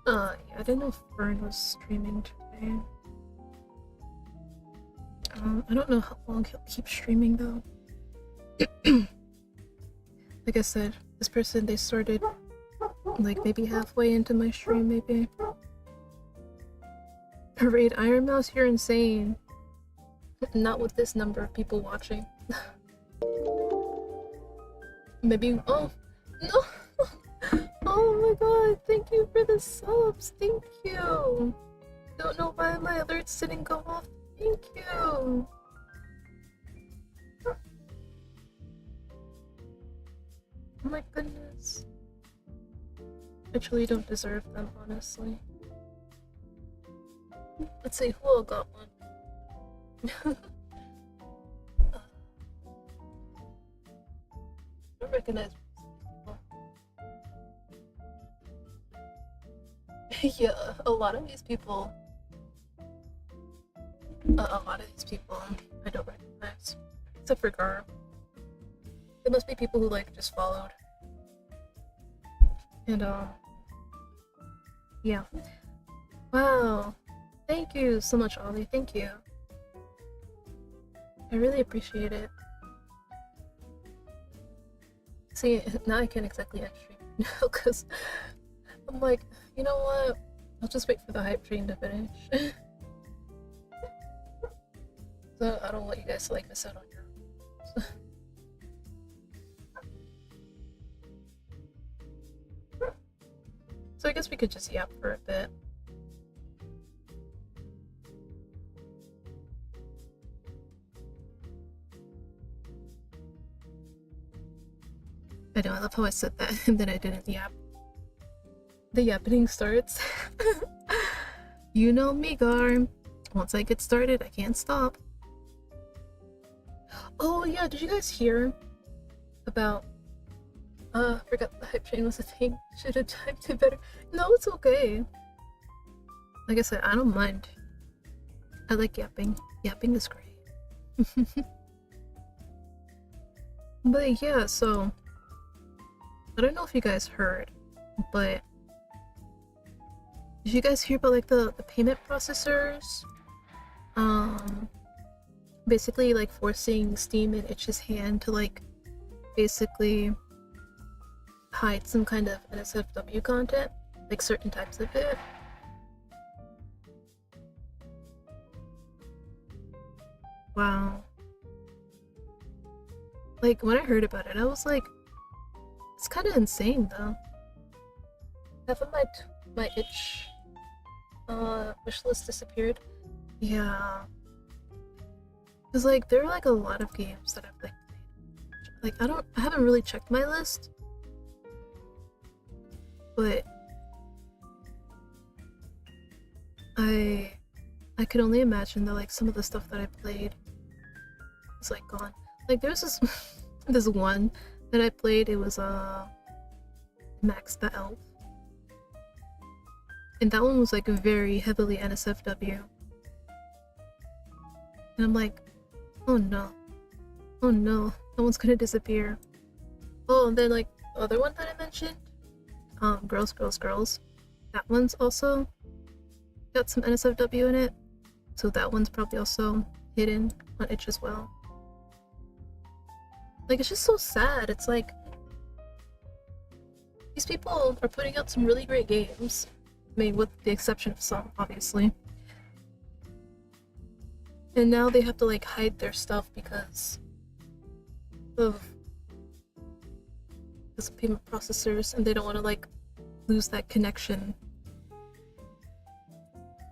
Yeah, I didn't know Fern was streaming today. I don't know how long he'll keep streaming though. Like I said, this person, they started like maybe halfway into my stream, maybe. Raid Iron Mouse, you're insane. Not with this number of people watching. Maybe. Oh no! Oh my god! Thank you for the subs. Thank you. Don't know why my alerts didn't go off. Thank you. Oh my goodness. I truly don't deserve them, honestly. Let's see who all got one. I don't recognize people. Yeah, a lot of these people I don't recognize. Except for Gar. There must be people who like just followed. And yeah. Wow. Thank you so much, Ollie. Thank you. I really appreciate it. See, now I can't exactly end stream now because I'm like, you know what? I'll just wait for the hype train to finish. So I don't want you guys to like miss out on your So I guess we could just yap for a bit. I know, I love how I said that and then I didn't yap. The yapping starts. You know me, Gar. Once I get started, I can't stop. Oh yeah, did you guys hear about I forgot the hype train was a thing. Should have typed it better. No, it's okay. Like I said, I don't mind. I like yapping. Yapping is great. But yeah, so I don't know if you guys heard, but did you guys hear about like the payment processors? Basically like forcing Steam and Itch's hand to like basically hide some kind of NSFW content, like certain types of it. Wow. Like when I heard about it, I was like, It's kind of insane though. Half of my itch wish list disappeared. Yeah. Cause like there are like a lot of games that I've like played. Like I haven't really checked my list. But I could only imagine that like some of the stuff that I played is like gone. Like there's this this one that I played, it was Max the Elf. And that one was like very heavily NSFW. And I'm like, oh no. Oh no, that one's gonna disappear. Oh, and then like the other one that I mentioned, Girls, Girls, Girls. That one's also got some NSFW in it. So that one's probably also hidden on itch as well. Like, it's just so sad. It's like, these people are putting out some really great games. I mean, with the exception of some, obviously. And now they have to, like, hide their stuff because of payment processors, and they don't want to, like, lose that connection.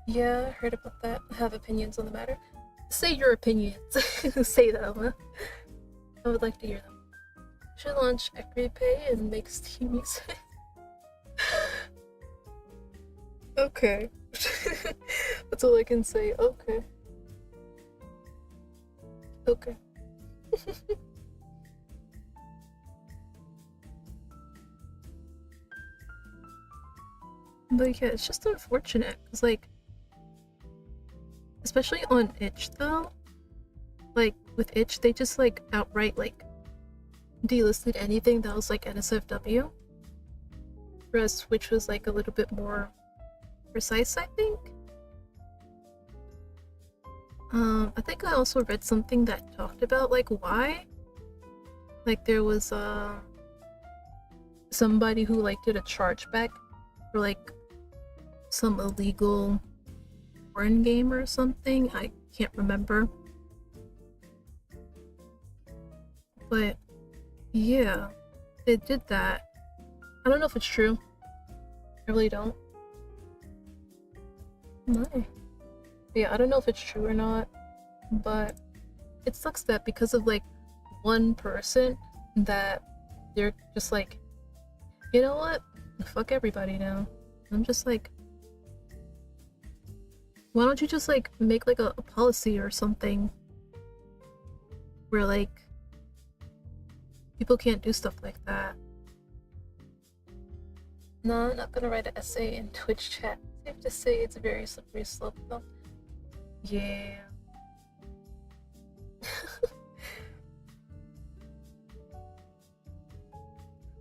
Yeah, I heard about that. I have opinions on the matter. Say your opinions. Say them. I would like to hear them. Should launch Equity Pay and make Steam music. Okay. That's all I can say. Okay. Okay. But yeah, it's just unfortunate because, like, especially on itch though, like with itch they just like outright like delisted anything that was like NSFW, whereas Switch was like a little bit more precise, I think. I think I also read something that talked about like why, like there was somebody who like did a chargeback for like some illegal porn game or something. I can't remember. But yeah, they did that. I don't know if it's true. I really don't. My. Yeah, I don't know if it's true or not, but it sucks that because of like one person that they're just like, you know what? Fuck everybody now. I'm just like, why don't you just like make like a policy or something where like people can't do stuff like that? No, I'm not gonna write an essay in Twitch chat. Safe to say it's a very slippery slope though. Yeah.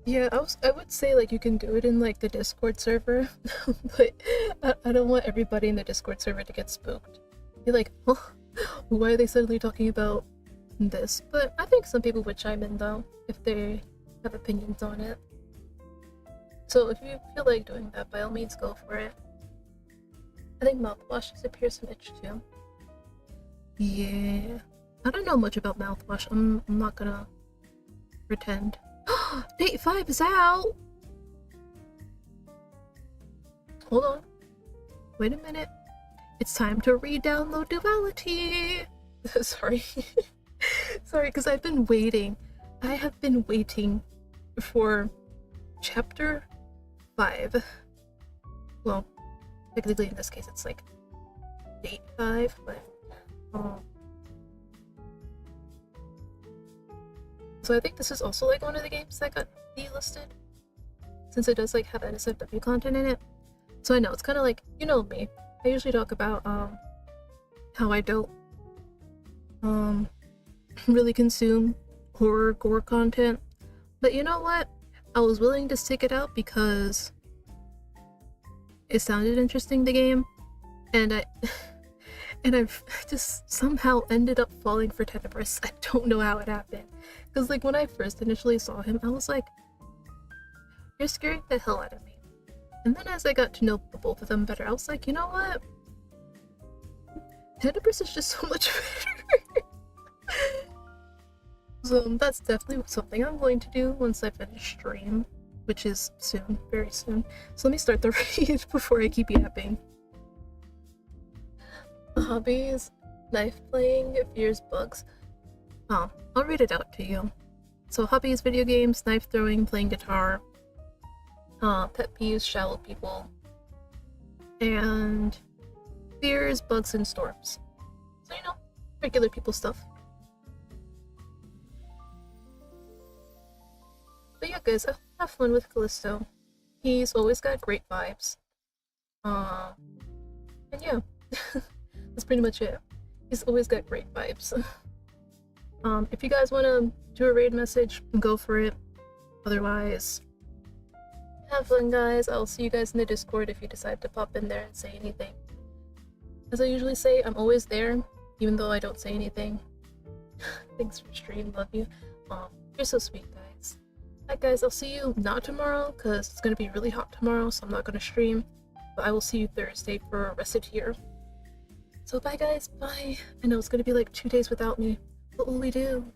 Yeah, I would say like you can do it in like the Discord server, but I don't want everybody in the Discord server to get spooked. You're like, oh, why are they suddenly talking about this? But I think some people would chime in though, if they have opinions on it. So if you feel like doing that, by all means go for it. I think mouthwash disappears from itch too. Yeah. I don't know much about mouthwash. I'm not gonna pretend. Date 5 is out! Hold on. Wait a minute. It's time to re-download Duality! Sorry. Sorry, because I've been waiting. I have been waiting for chapter 5. Well, technically in this case it's like date 5, but so I think this is also like one of the games that got delisted, since it does like have NSFW content in it. So I know it's kind of like, you know me, I usually talk about how I don't really consume horror gore content, but you know what, I was willing to stick it out because it sounded interesting, the game, and I've just somehow ended up falling for Tenebris. I don't know how it happened. Because like when I first initially saw him, I was like, you're scaring the hell out of me. And then as I got to know the both of them better, I was like, you know what? Tenebris is just so much better. So that's definitely something I'm going to do once I finish stream, which is soon, very soon. So let me start the read before I keep yapping. Hobbies, knife playing, fears, bugs. I'll read it out to you. So hobbies, video games, knife throwing, playing guitar, pet peeves, shallow people, and fears, bugs, and storms. So, you know, regular people stuff. But yeah, guys, have fun with Callisto. He's always got great vibes. And yeah, that's pretty much it. He's always got great vibes. If you guys want to do a raid message, go for it. Otherwise, have fun, guys. I'll see you guys in the Discord if you decide to pop in there and say anything. As I usually say, I'm always there, even though I don't say anything. Thanks for stream, love you. You're so sweet, guys. Alright, guys, I'll see you not tomorrow, because it's going to be really hot tomorrow, so I'm not going to stream. But I will see you Thursday for Rested Here. So bye, guys. Bye. I know it's going to be like 2 days without me. What will we do?